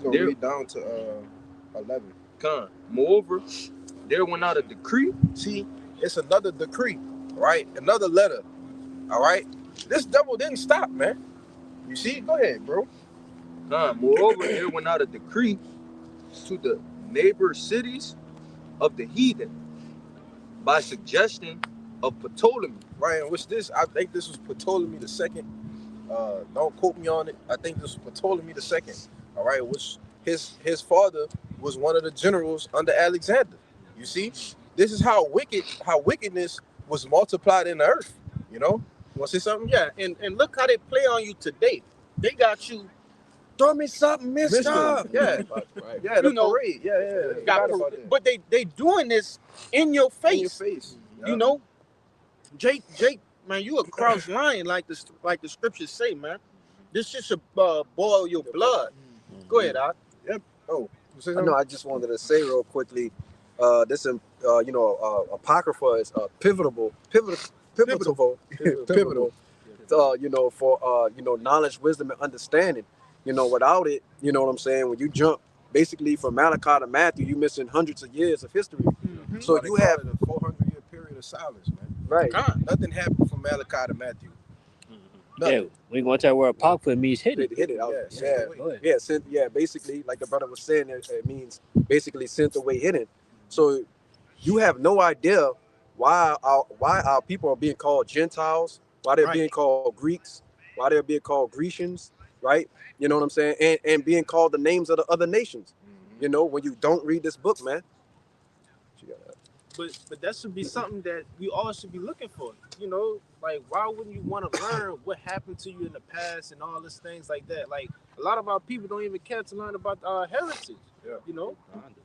We're gonna read down to 11. moreover, there went out a decree. See, it's another decree, right? Another letter. All right. This devil didn't stop, man. You see? Go ahead, bro. Moreover, there went out a decree to the neighbor cities of the heathen by suggestion of Ptolemy. Right, and which this, I think this was Ptolemy the second. Don't quote me on it. I think this was Ptolemy the second. All right, which his father was one of the generals under Alexander. You see, this is how wickedness was multiplied in the earth. You know, you want to say something? Yeah, and look how they play on you today. They got you. Throw me something, mister. Yeah, yeah, the parade. Yeah. But they doing this in your face. In your face. Yeah. You know, Jake, man, you a cross lion like the scriptures say, man. This shit should boil your blood. Go ahead, Doc. Yep. Oh, No, I just wanted to say real quickly, this apocrypha is pivotal. For knowledge, wisdom, and understanding. Without it, you know what I'm saying? When you jump basically from Malachi to Matthew, you're missing hundreds of years of history. Mm-hmm. So you have a 400-year period of silence, man. Right. Nothing happened from Malachi to Matthew. Yeah, we gonna tell where apocrypha means hidden. Hit it. Basically, like the brother was saying, it means basically sent away hidden. So you have no idea why our people are being called Gentiles, why they're being called Greeks, why they're being called Grecians, right? You know what I'm saying? And being called the names of the other nations. When you don't read this book, man. But that should be something that we all should be looking for. Like, why wouldn't you want to learn what happened to you in the past and all these things like that? Like, a lot of our people don't even care to learn about our heritage. Yeah.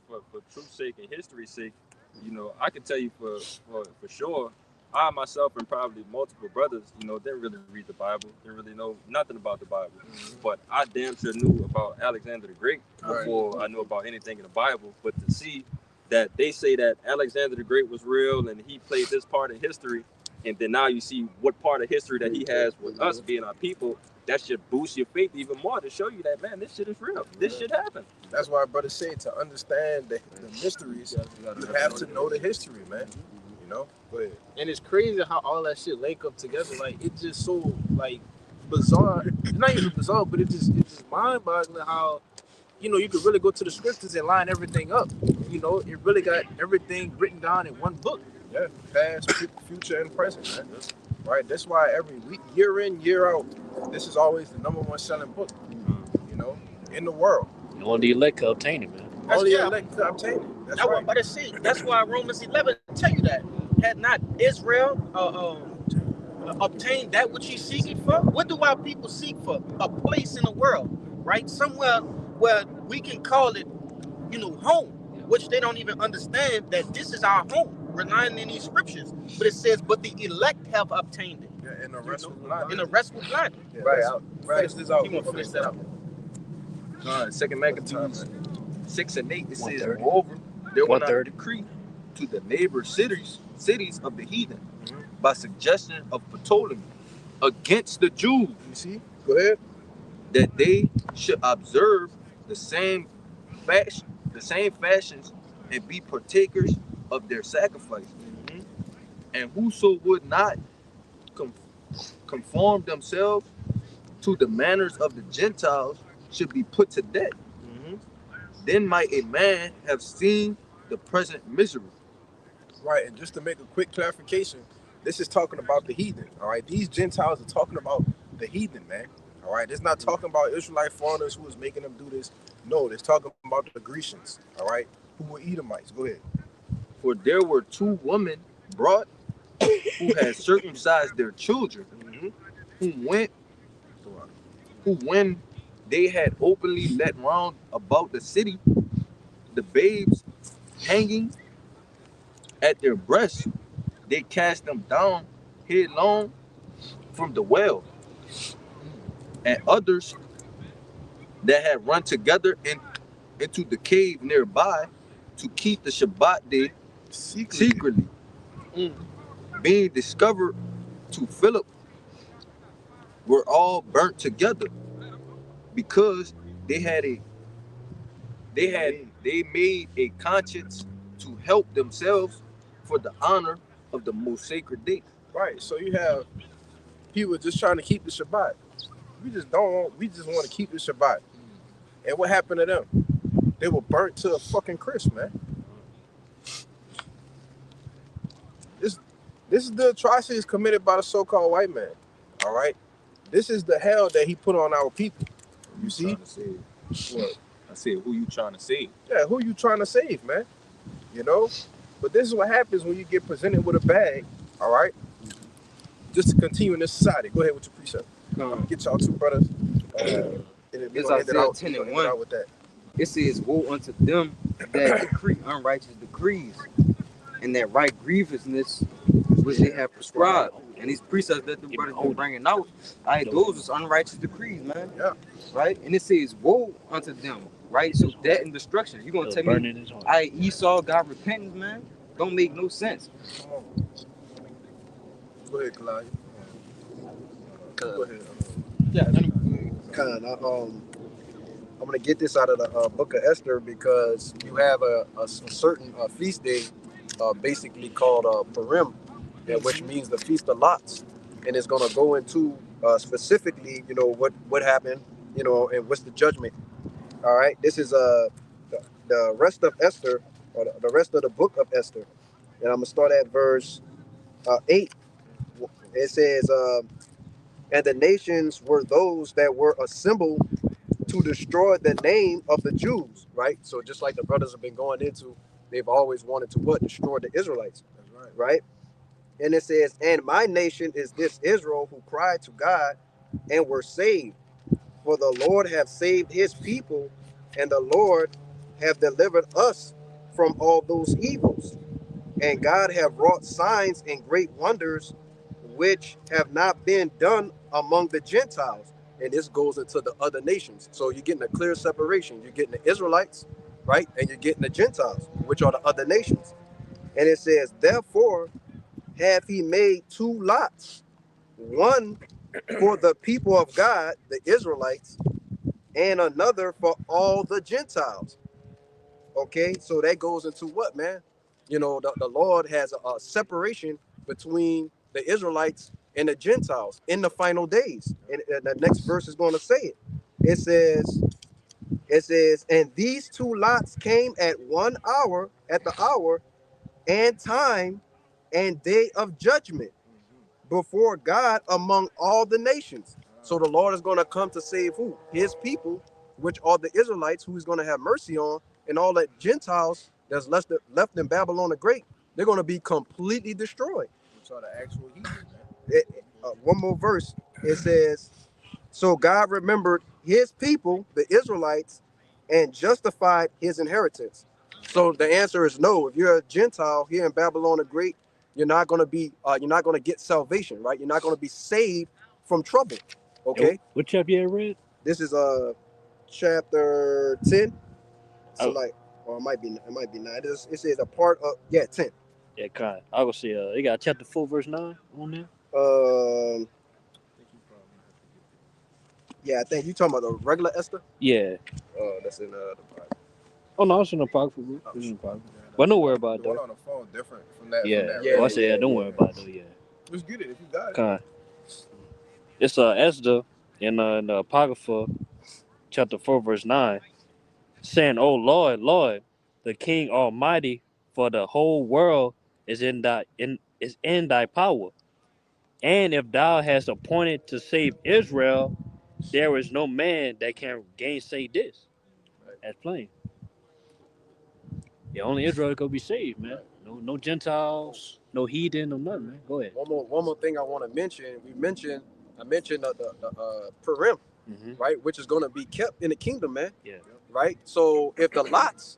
For truth's sake and history's sake, I can tell you for sure, I myself and probably multiple brothers, didn't really read the Bible, didn't really know nothing about the Bible. But I damn sure knew about Alexander the Great before I knew about anything in the Bible. But to see that they say that Alexander the Great was real and he played this part in history, and then now you see what part of history that he has with us being our people, that should boost your faith even more to show you that, man, this shit is real. This shit happened. That's why brother said to understand the mysteries, you have to know the history, man. Go ahead. And it's crazy how all that shit link up together. Like, it's just so bizarre. It's not even bizarre, but it's just mind-boggling how you could really go to the scriptures and line everything up. It really got everything written down in one book. Yeah, past, future, and present, man. Right. That's why every week, year in, year out, this is always the #1 selling book. In the world. Only the elect can obtain it, man. Only the elect can obtain it. That's why Romans 11 tell you that. had not Israel obtained that which he's seeking for? What do our people seek for? A place in the world, right? Somewhere where we can call it, home, which they don't even understand that this is our home, relying in these scriptures. But it says, but the elect have obtained it. Yeah, and the rest was blind. And the rest was blind. Yeah, Right. Finish this out. You want to finish that out? Second Maccabees 6 and 8. It says, moreover, there was not a decree to the neighbor cities of the heathen by suggestion of Ptolemy against the Jews. You see? Go ahead. That they should observe the same fashions and be partakers of their sacrifice. And whoso would not conform themselves to the manners of the Gentiles should be put to death. Then might a man have seen the present misery. Right, and just to make a quick clarification, this is talking about the heathen. All right, these Gentiles are talking about the heathen, man. All right, it's not talking about Israelite foreigners who was making them do this. No, it's talking about the Grecians. All right, who were Edomites. Go ahead. For there were 2 women brought who had circumcised their children, who when they had openly let round about the city, the babes hanging at their breasts, they cast them down headlong from the well. And others that had run together into the cave nearby to keep the Shabbat day secretly, being discovered to Philip, were all burnt together, because they made a conscience to help themselves for the honor of the most sacred day. Right. So you have people just trying to keep the Shabbat. We just want to keep the Shabbat. And what happened to them? They were burnt to a fucking crisp, man. This is the atrocities committed by the so-called white man. All right. This is the hell that he put on our people. You see? What? I said, who you trying to save? Yeah, who you trying to save, man? But this is what happens when you get presented with a bag, all right? Just to continue in this society. Go ahead with your precept. Get y'all 2 brothers. And then we're going to end it out with that. It says, woe unto them that decree unrighteous decrees, and that right grievousness which they have prescribed. And these precepts that the brothers been bringing out, those is unrighteous decrees, man. Yeah. Right? And it says, woe unto them. Right? So death and destruction. You gonna tell me Esau got repentance, man? Don't make no sense. Come on. Go ahead, Kalai. Go ahead. Yeah. I'm gonna get this out of the book of Esther, because you have a certain feast day, basically called Purim, which means the Feast of Lots, and it's gonna go into specifically, what happened, and what's the judgment. All right, this is the rest of Esther, or the rest of the book of Esther, and I'm gonna start at verse 8. It says, and the nations were those that were assembled to destroy the name of the Jews. Right, so just like the brothers have been going into, they've always wanted to destroy the Israelites. That's right. And it says, and my nation is this Israel, who cried to God and were saved. For the Lord have saved his people, and the Lord have delivered us from all those evils. And God have wrought signs and great wonders, which have not been done among the Gentiles. And this goes into the other nations. So you're getting a clear separation. You're getting the Israelites, right? And you're getting the Gentiles, which are the other nations. And it says, therefore have he made 2 lots, one for the people of God, the Israelites, and another for all the Gentiles. Okay, so that goes into what, man? The Lord has a separation between the Israelites and the Gentiles in the final days. And the next verse is going to say it. It says, and these 2 lots came at 1 hour, at the hour and time and day of judgment before God among all the nations. So the Lord is going to come to save who? His people, which are the Israelites, who he's going to have mercy on, and all the Gentiles that's left in Babylon the Great, They're going to be completely destroyed. Which are the actual heathen, man. One more verse. It says, so God remembered his people, the Israelites, and justified his inheritance. So the answer is no. If you're a Gentile here in Babylon the Great, you're not going to get salvation, right? You're not going to be saved from trouble. Okay. What chapter you read? This is chapter 10. So Oh. or it might be 9. It says a part of 10. Yeah, kind of. I will see. You got chapter 4, verse 9 on there. Yeah, I think you talking about the regular Esther. Yeah. That's in the Bible. Oh no, it's in the apocryphal book. It's in the apocryphal. But don't worry about The one that. on the phone different from that. Yeah. From that Yeah. I said, yeah, don't worry about it though. Yeah. Just get it if you got it. Kind. It's Esther in the apocrypha, chapter 4, verse 9, saying, "Oh Lord, Lord, the King Almighty, for the whole world is in thy power. And if thou hast appointed to save Israel, there is no man that can gainsay this." That's plain. Yeah, only Israel gonna be saved, man. No Gentiles, no heathen, no nothing, man. Go ahead. One more thing I want to mention. I mentioned the Purim, right, which is going to be kept in the kingdom, man. Yeah. Right. So if the lots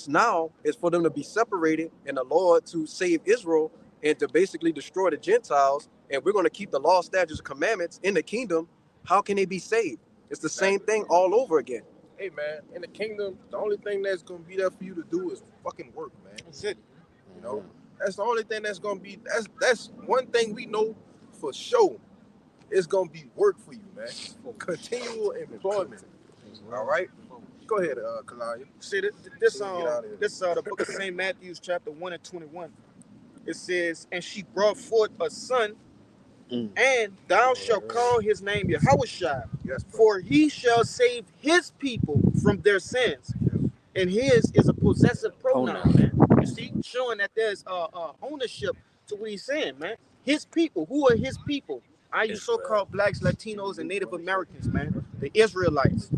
now is for them to be separated and the Lord to save Israel and to basically destroy the Gentiles, and we're going to keep the law, statutes, and commandments in the kingdom, how can they be saved? It's the same thing all over again. Hey man, in the kingdom, the only thing that's gonna be there for you to do is fucking work, man. That's it. You know, that's the only thing that's gonna be. That's one thing we know for sure. It's gonna be work for you, man. Continual employment. All right. Go ahead, Kalaya. See this the book of St. Matthew's chapter 1 and 21. It says, and she brought forth a son, and thou shalt call his name Yahushua, for he shall save his people from their sins. And his is a possessive pronoun, man. You see, showing that there's ownership to what he's saying, man. His people, who are his people? You so-called blacks, Latinos, and Native Americans, man. The Israelites.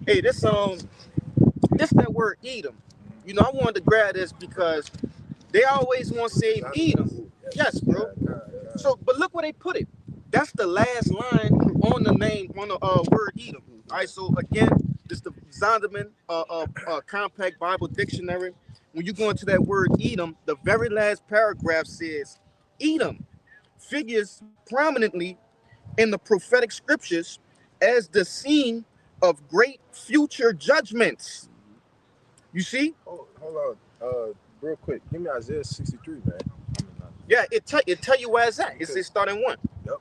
Hey, this that word Edom. You know, I wanted to grab this because they always want to say Edom. Yes, bro. So, but look where they put it. That's the last line on the name, on the word Edom. All right, so again, this is the Zondervan Compact Bible Dictionary. When you go into that word Edom, the very last paragraph says, Edom figures prominently in the prophetic scriptures as the scene of great future judgments. You see? Hold on, real quick. Give me Isaiah 63, man. Yeah, it tell you where it's at. It's starting 1. Yep.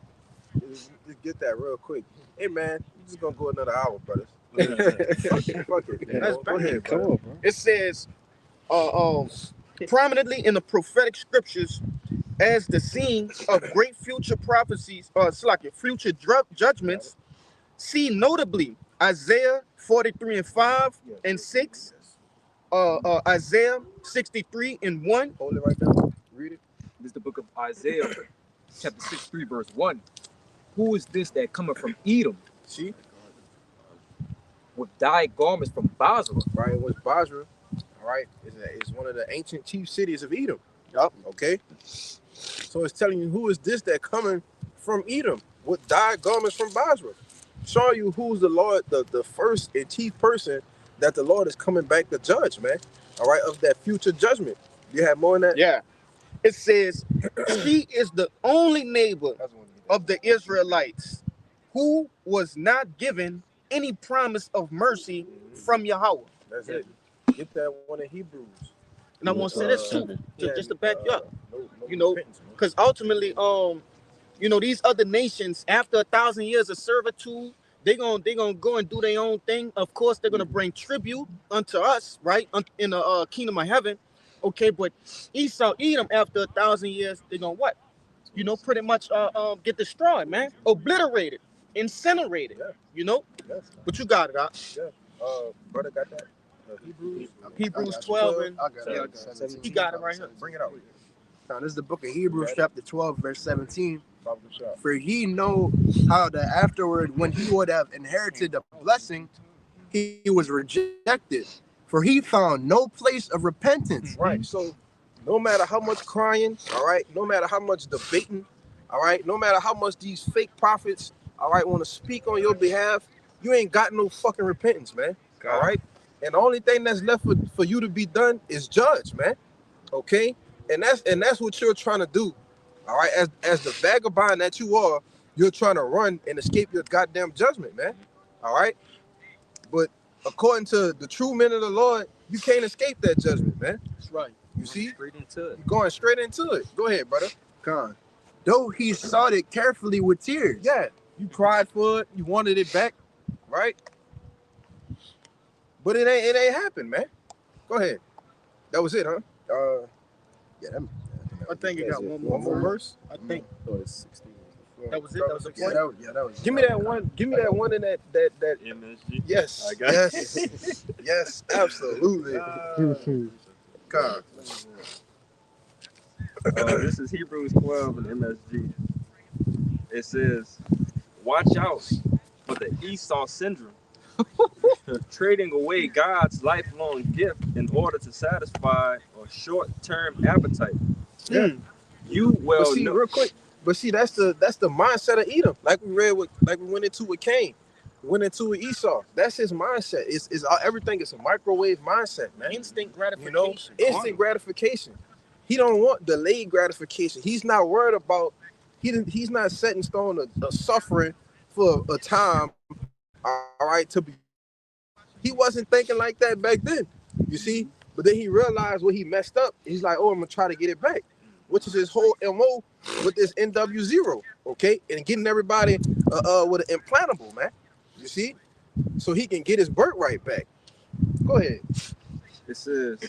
Just get that real quick. Hey man, you just gonna go another hour, brothers. Fuck it. That's Go ahead, Come bro. on, bro. It says, prominently in the prophetic scriptures as the scene of great future prophecies, future judgments. See notably Isaiah 43 and 5 and 6, Isaiah 63 and 1. Hold it right there. Read it. This is the book of Isaiah, chapter 63, verse 1. Who is this that cometh from Edom? See? With dyed garments from Basra. Right, it was Basra. All right, it's one of the ancient chief cities of Edom. Yup. Okay. So it's telling you who is this that coming from Edom with dyed garments from Basra, showing you who's the Lord, the first and chief person that the Lord is coming back to judge, man. All right, of that future judgment. You have more than that? Yeah. It says, she is the only neighbor of the Israelites who was not given any promise of mercy from Yahweh. That's it. Get that one in Hebrews. And I want to say this too, just to back you up. You know, because ultimately, you know, these other nations, after 1,000 years of servitude, they're gonna go and do their own thing. Of course, they're gonna bring tribute unto us, right? In the kingdom of heaven. Okay, but Esau, Edom, after 1,000 years, they're gonna what? You know, pretty much get destroyed, man. Obliterated, incinerated. Yeah. You know? Yes. But you got it, huh? Yeah. Brother got that? Hebrews 12 and I got it. he got it right here. Bring it out. Now, this is the book of Hebrews, chapter 12, verse 17. Pop the shot. For ye know how that afterward, when he would have inherited the blessing, he was rejected, for he found no place of repentance. Right. So no matter how much crying, all right, no matter how much debating, all right, no matter how much these fake prophets, all right, want to speak on your behalf, you ain't got no fucking repentance, man. All right. And the only thing that's left for you to be done is judge, man. Okay. And that's what you're trying to do. All right. As the vagabond that you are, you're trying to run and escape your goddamn judgment, man. All right. But according to the true men of the Lord, you can't escape that judgment, man. That's right. You see? Straight into it. You're going straight into it. Go ahead, brother. Con. Though he sought it carefully with tears. Yeah. You cried for it. You wanted it back, right? But it ain't happened, man. Go ahead. That was it, huh? Yeah, I think it got One more verse. I think Oh, it's 16. that was it. That was the Yeah, point. that was. Give me that one. Give me that one in that. MSG. Yes. I got Yes. Yes. Absolutely. God. This is Hebrews 12 in MSG. It says, watch out for the Esau syndrome. Trading away God's lifelong gift in order to satisfy a short-term appetite. Yeah. You well But see, know. real quick. But see, that's the mindset of Edom. Like we went into with Cain, went into with Esau. That's his mindset. It's everything is a microwave mindset, man. Instinct You gratification. know, instant gratification. He don't want delayed gratification. He's not worried about. He's not set in stone a suffering for a time. All right, to be. He wasn't thinking like that back then. You see, but then he realized what he messed up. He's like, oh, I'm gonna try to get it back, which is his whole MO with this NW0. Okay, and getting everybody with an implantable, man. You see, so he can get his birthright back. Go ahead. It says,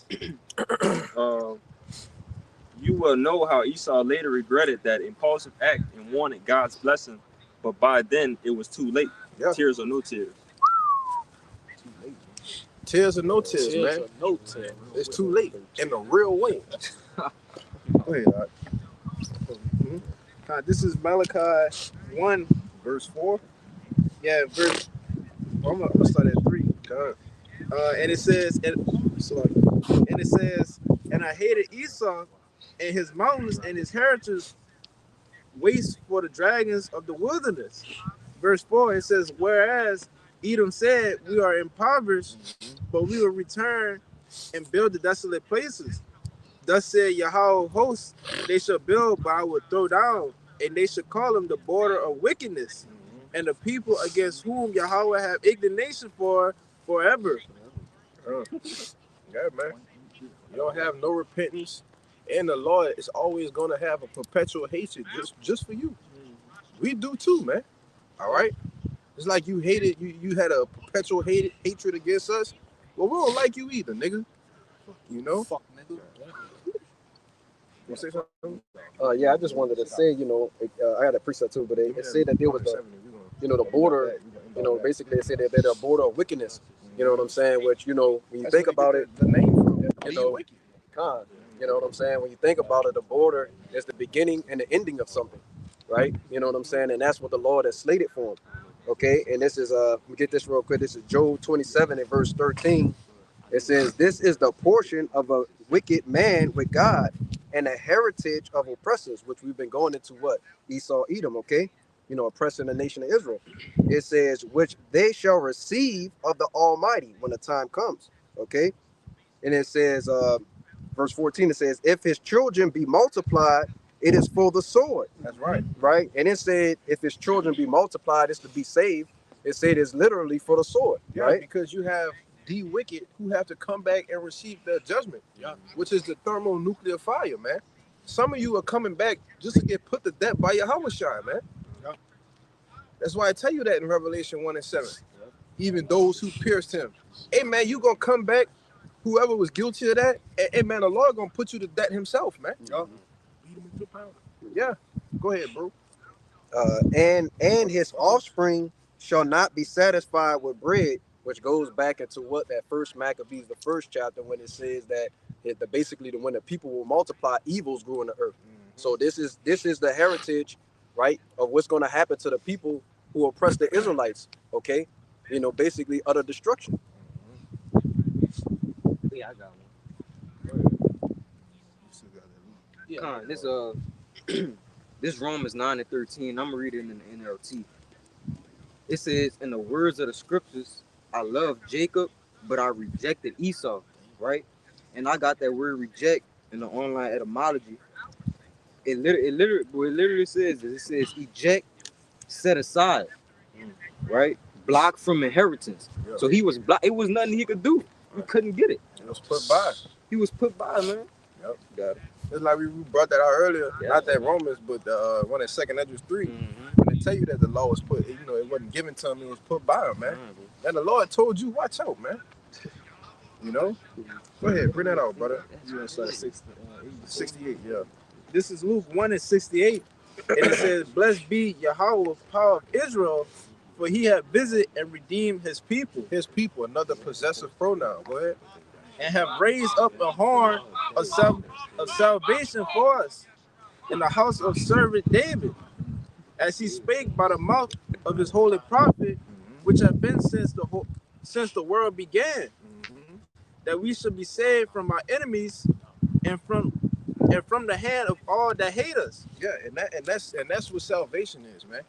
you will know how Esau later regretted that impulsive act and wanted God's blessing, but by then it was too late. Yeah. Tears or no tears. Tears or no tears, man. Or no tears. It's too late in the real way. Go ahead, Doc. This is Malachi 1, Verse 4. yeah, verse. I'm gonna start at 3. And it says, and I hated Esau and his mountains and his heritage waste for the dragons of the wilderness. Verse 4, it says, whereas Edom said, we are impoverished, but we will return and build the desolate places. Thus said Yahweh hosts, they shall build, but I will throw down, and they shall call them the border of wickedness, and the people against whom Yahweh have indignation for forever. Yeah, man. You don't have no repentance, and the Lord is always gonna have a perpetual hatred just for you. We do too, man. All right. It's like you hated you had a perpetual hatred against us. Well, we don't like you either, nigga. You know. Fuck, nigga. You say something? Yeah, I just wanted to say, you know, I had a precept too, but it said that there was the, you know, the border, you know, basically it said that they're the border of wickedness. You know what I'm saying? Which, you know, when you think about it, the name from you know, God, you know what I'm saying? When you think about it, the border is the beginning and the ending of something, right? You know what I'm saying? And that's what the Lord has slated for him. Okay, and this is let me get this real quick. This is Job 27 and verse 13. It says, this is the portion of a wicked man with God and a heritage of oppressors, which we've been going into what? Esau, Edom, okay? You know, oppressing the nation of Israel. It says, which they shall receive of the Almighty when the time comes, okay? And it says, verse 14, it says, if his children be multiplied, it is for the sword. That's right. Right? And it said, if his children be multiplied, it's to be saved. It said it's literally for the sword, Yeah, right? because you have the wicked who have to come back and receive their judgment, which is the thermonuclear fire, man. Some of you are coming back just to get put to death by Yahweh Shai, man. That's why I tell you that in Revelation 1 and 7. Even those who pierced him. Hey, man, you going to come back, whoever was guilty of that, and hey, man, the Lord going to put you to death himself, man. Yeah. Go ahead, bro. And his offspring shall not be satisfied with bread, which goes back into what that first Maccabees, the first chapter, when it says that basically when the people will multiply, evils grew in the earth. So this is the heritage, right, of what's going to happen to the people who oppress the Israelites. Okay, you know, basically utter destruction. Yeah, I got one. You still got that. Con, this this Romans 9:13. I'm gonna read it in the NLT. It says, "In the words of the scriptures, I love Jacob, but I rejected Esau." Right? And I got that word "reject" in the online etymology. It literally says this. It says eject, set aside, right? Blocked from inheritance. Yeah. So he was blocked. It was nothing he could do. He couldn't get it. It was put by. He was put by, man. Yep. Got it. It's like we brought that out earlier. Yeah. Not that Romans, but one in 2nd Ezra 3. Mm-hmm. When they tell you that the law was put, you know, it wasn't given to him, it was put by him, man. And the Lord told you, watch out, man. You know? Go ahead, bring that out, brother. You want to start 68, yeah. This is Luke 1:68. And it says, "Blessed be Yahweh, power of Israel, for he hath visited and redeemed his people, Another possessive pronoun. Go ahead. and have raised up a horn of salvation for us in the house of servant David, as he spake by the mouth of his holy prophet, which have been since the world began, that we should be saved from our enemies and from the hand of all that hate us." Yeah, and that's what salvation is, man.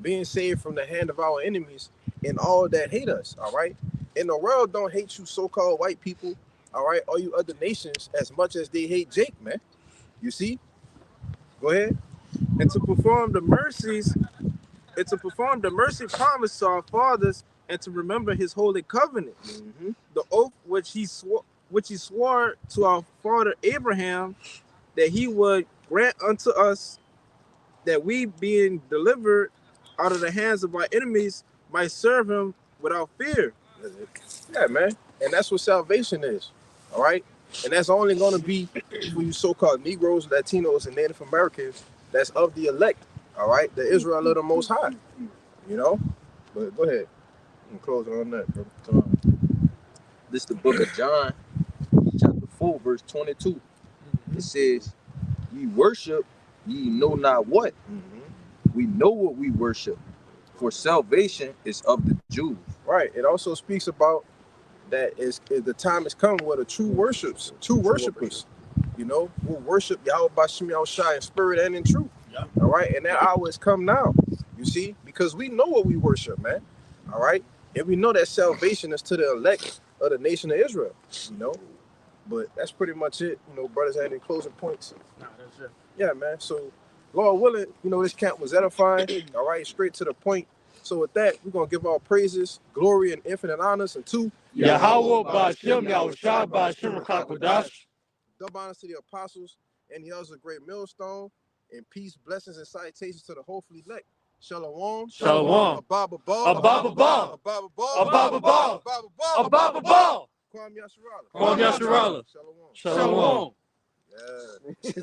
Being saved from the hand of our enemies and all that hate us, all right? And the world don't hate you so-called white people, all right, or you other nations as much as they hate Jake, man. You see? Go ahead. And to perform the mercy promised to our fathers, and to remember his holy covenant, the oath which he swore to our father Abraham, that he would grant unto us, that we, being delivered out of the hands of our enemies, might serve him without fear. Yeah, man. And that's what salvation is, all right? And that's only going to be for you so-called Negroes, Latinos, and Native Americans that's of the elect, all right? The Israel of the Most High, you know? But go ahead. I'm closing on that, bro. This is the book of John, chapter 4, verse 22. It says, "Ye worship, ye know not what. We know what we worship, for salvation is of the Jews." Right. It also speaks about that the time has come where the true worshipers, you know, will worship Yahweh Bashim Yahushua in spirit and in truth. Yeah. All right. And that hour has come now, you see, because we know what we worship, man. All right. And we know that salvation is to the elect of the nation of Israel, you know. But that's pretty much it. You know, brothers had any closing points? No, that's it. Yeah, man. So, Lord willing, you know, this camp was edifying. All right, straight to the point. So with that, we're going to give our praises, glory, and infinite honors unto Yahweh Ba'ashem Yahushua Ba'ashem Kakodash. Double honors to the apostles and the others of great millstone, and peace, blessings, and salutations to the hopefully elect. Shalom. Shalom. Ababa Ball. Ababa Ball. Ababa Ball. Ababa Ball. Ababa Ball. Ababa Ball. Kwame Yasharala. Kwame Yasharala. Shalom. Shalom. Yeah.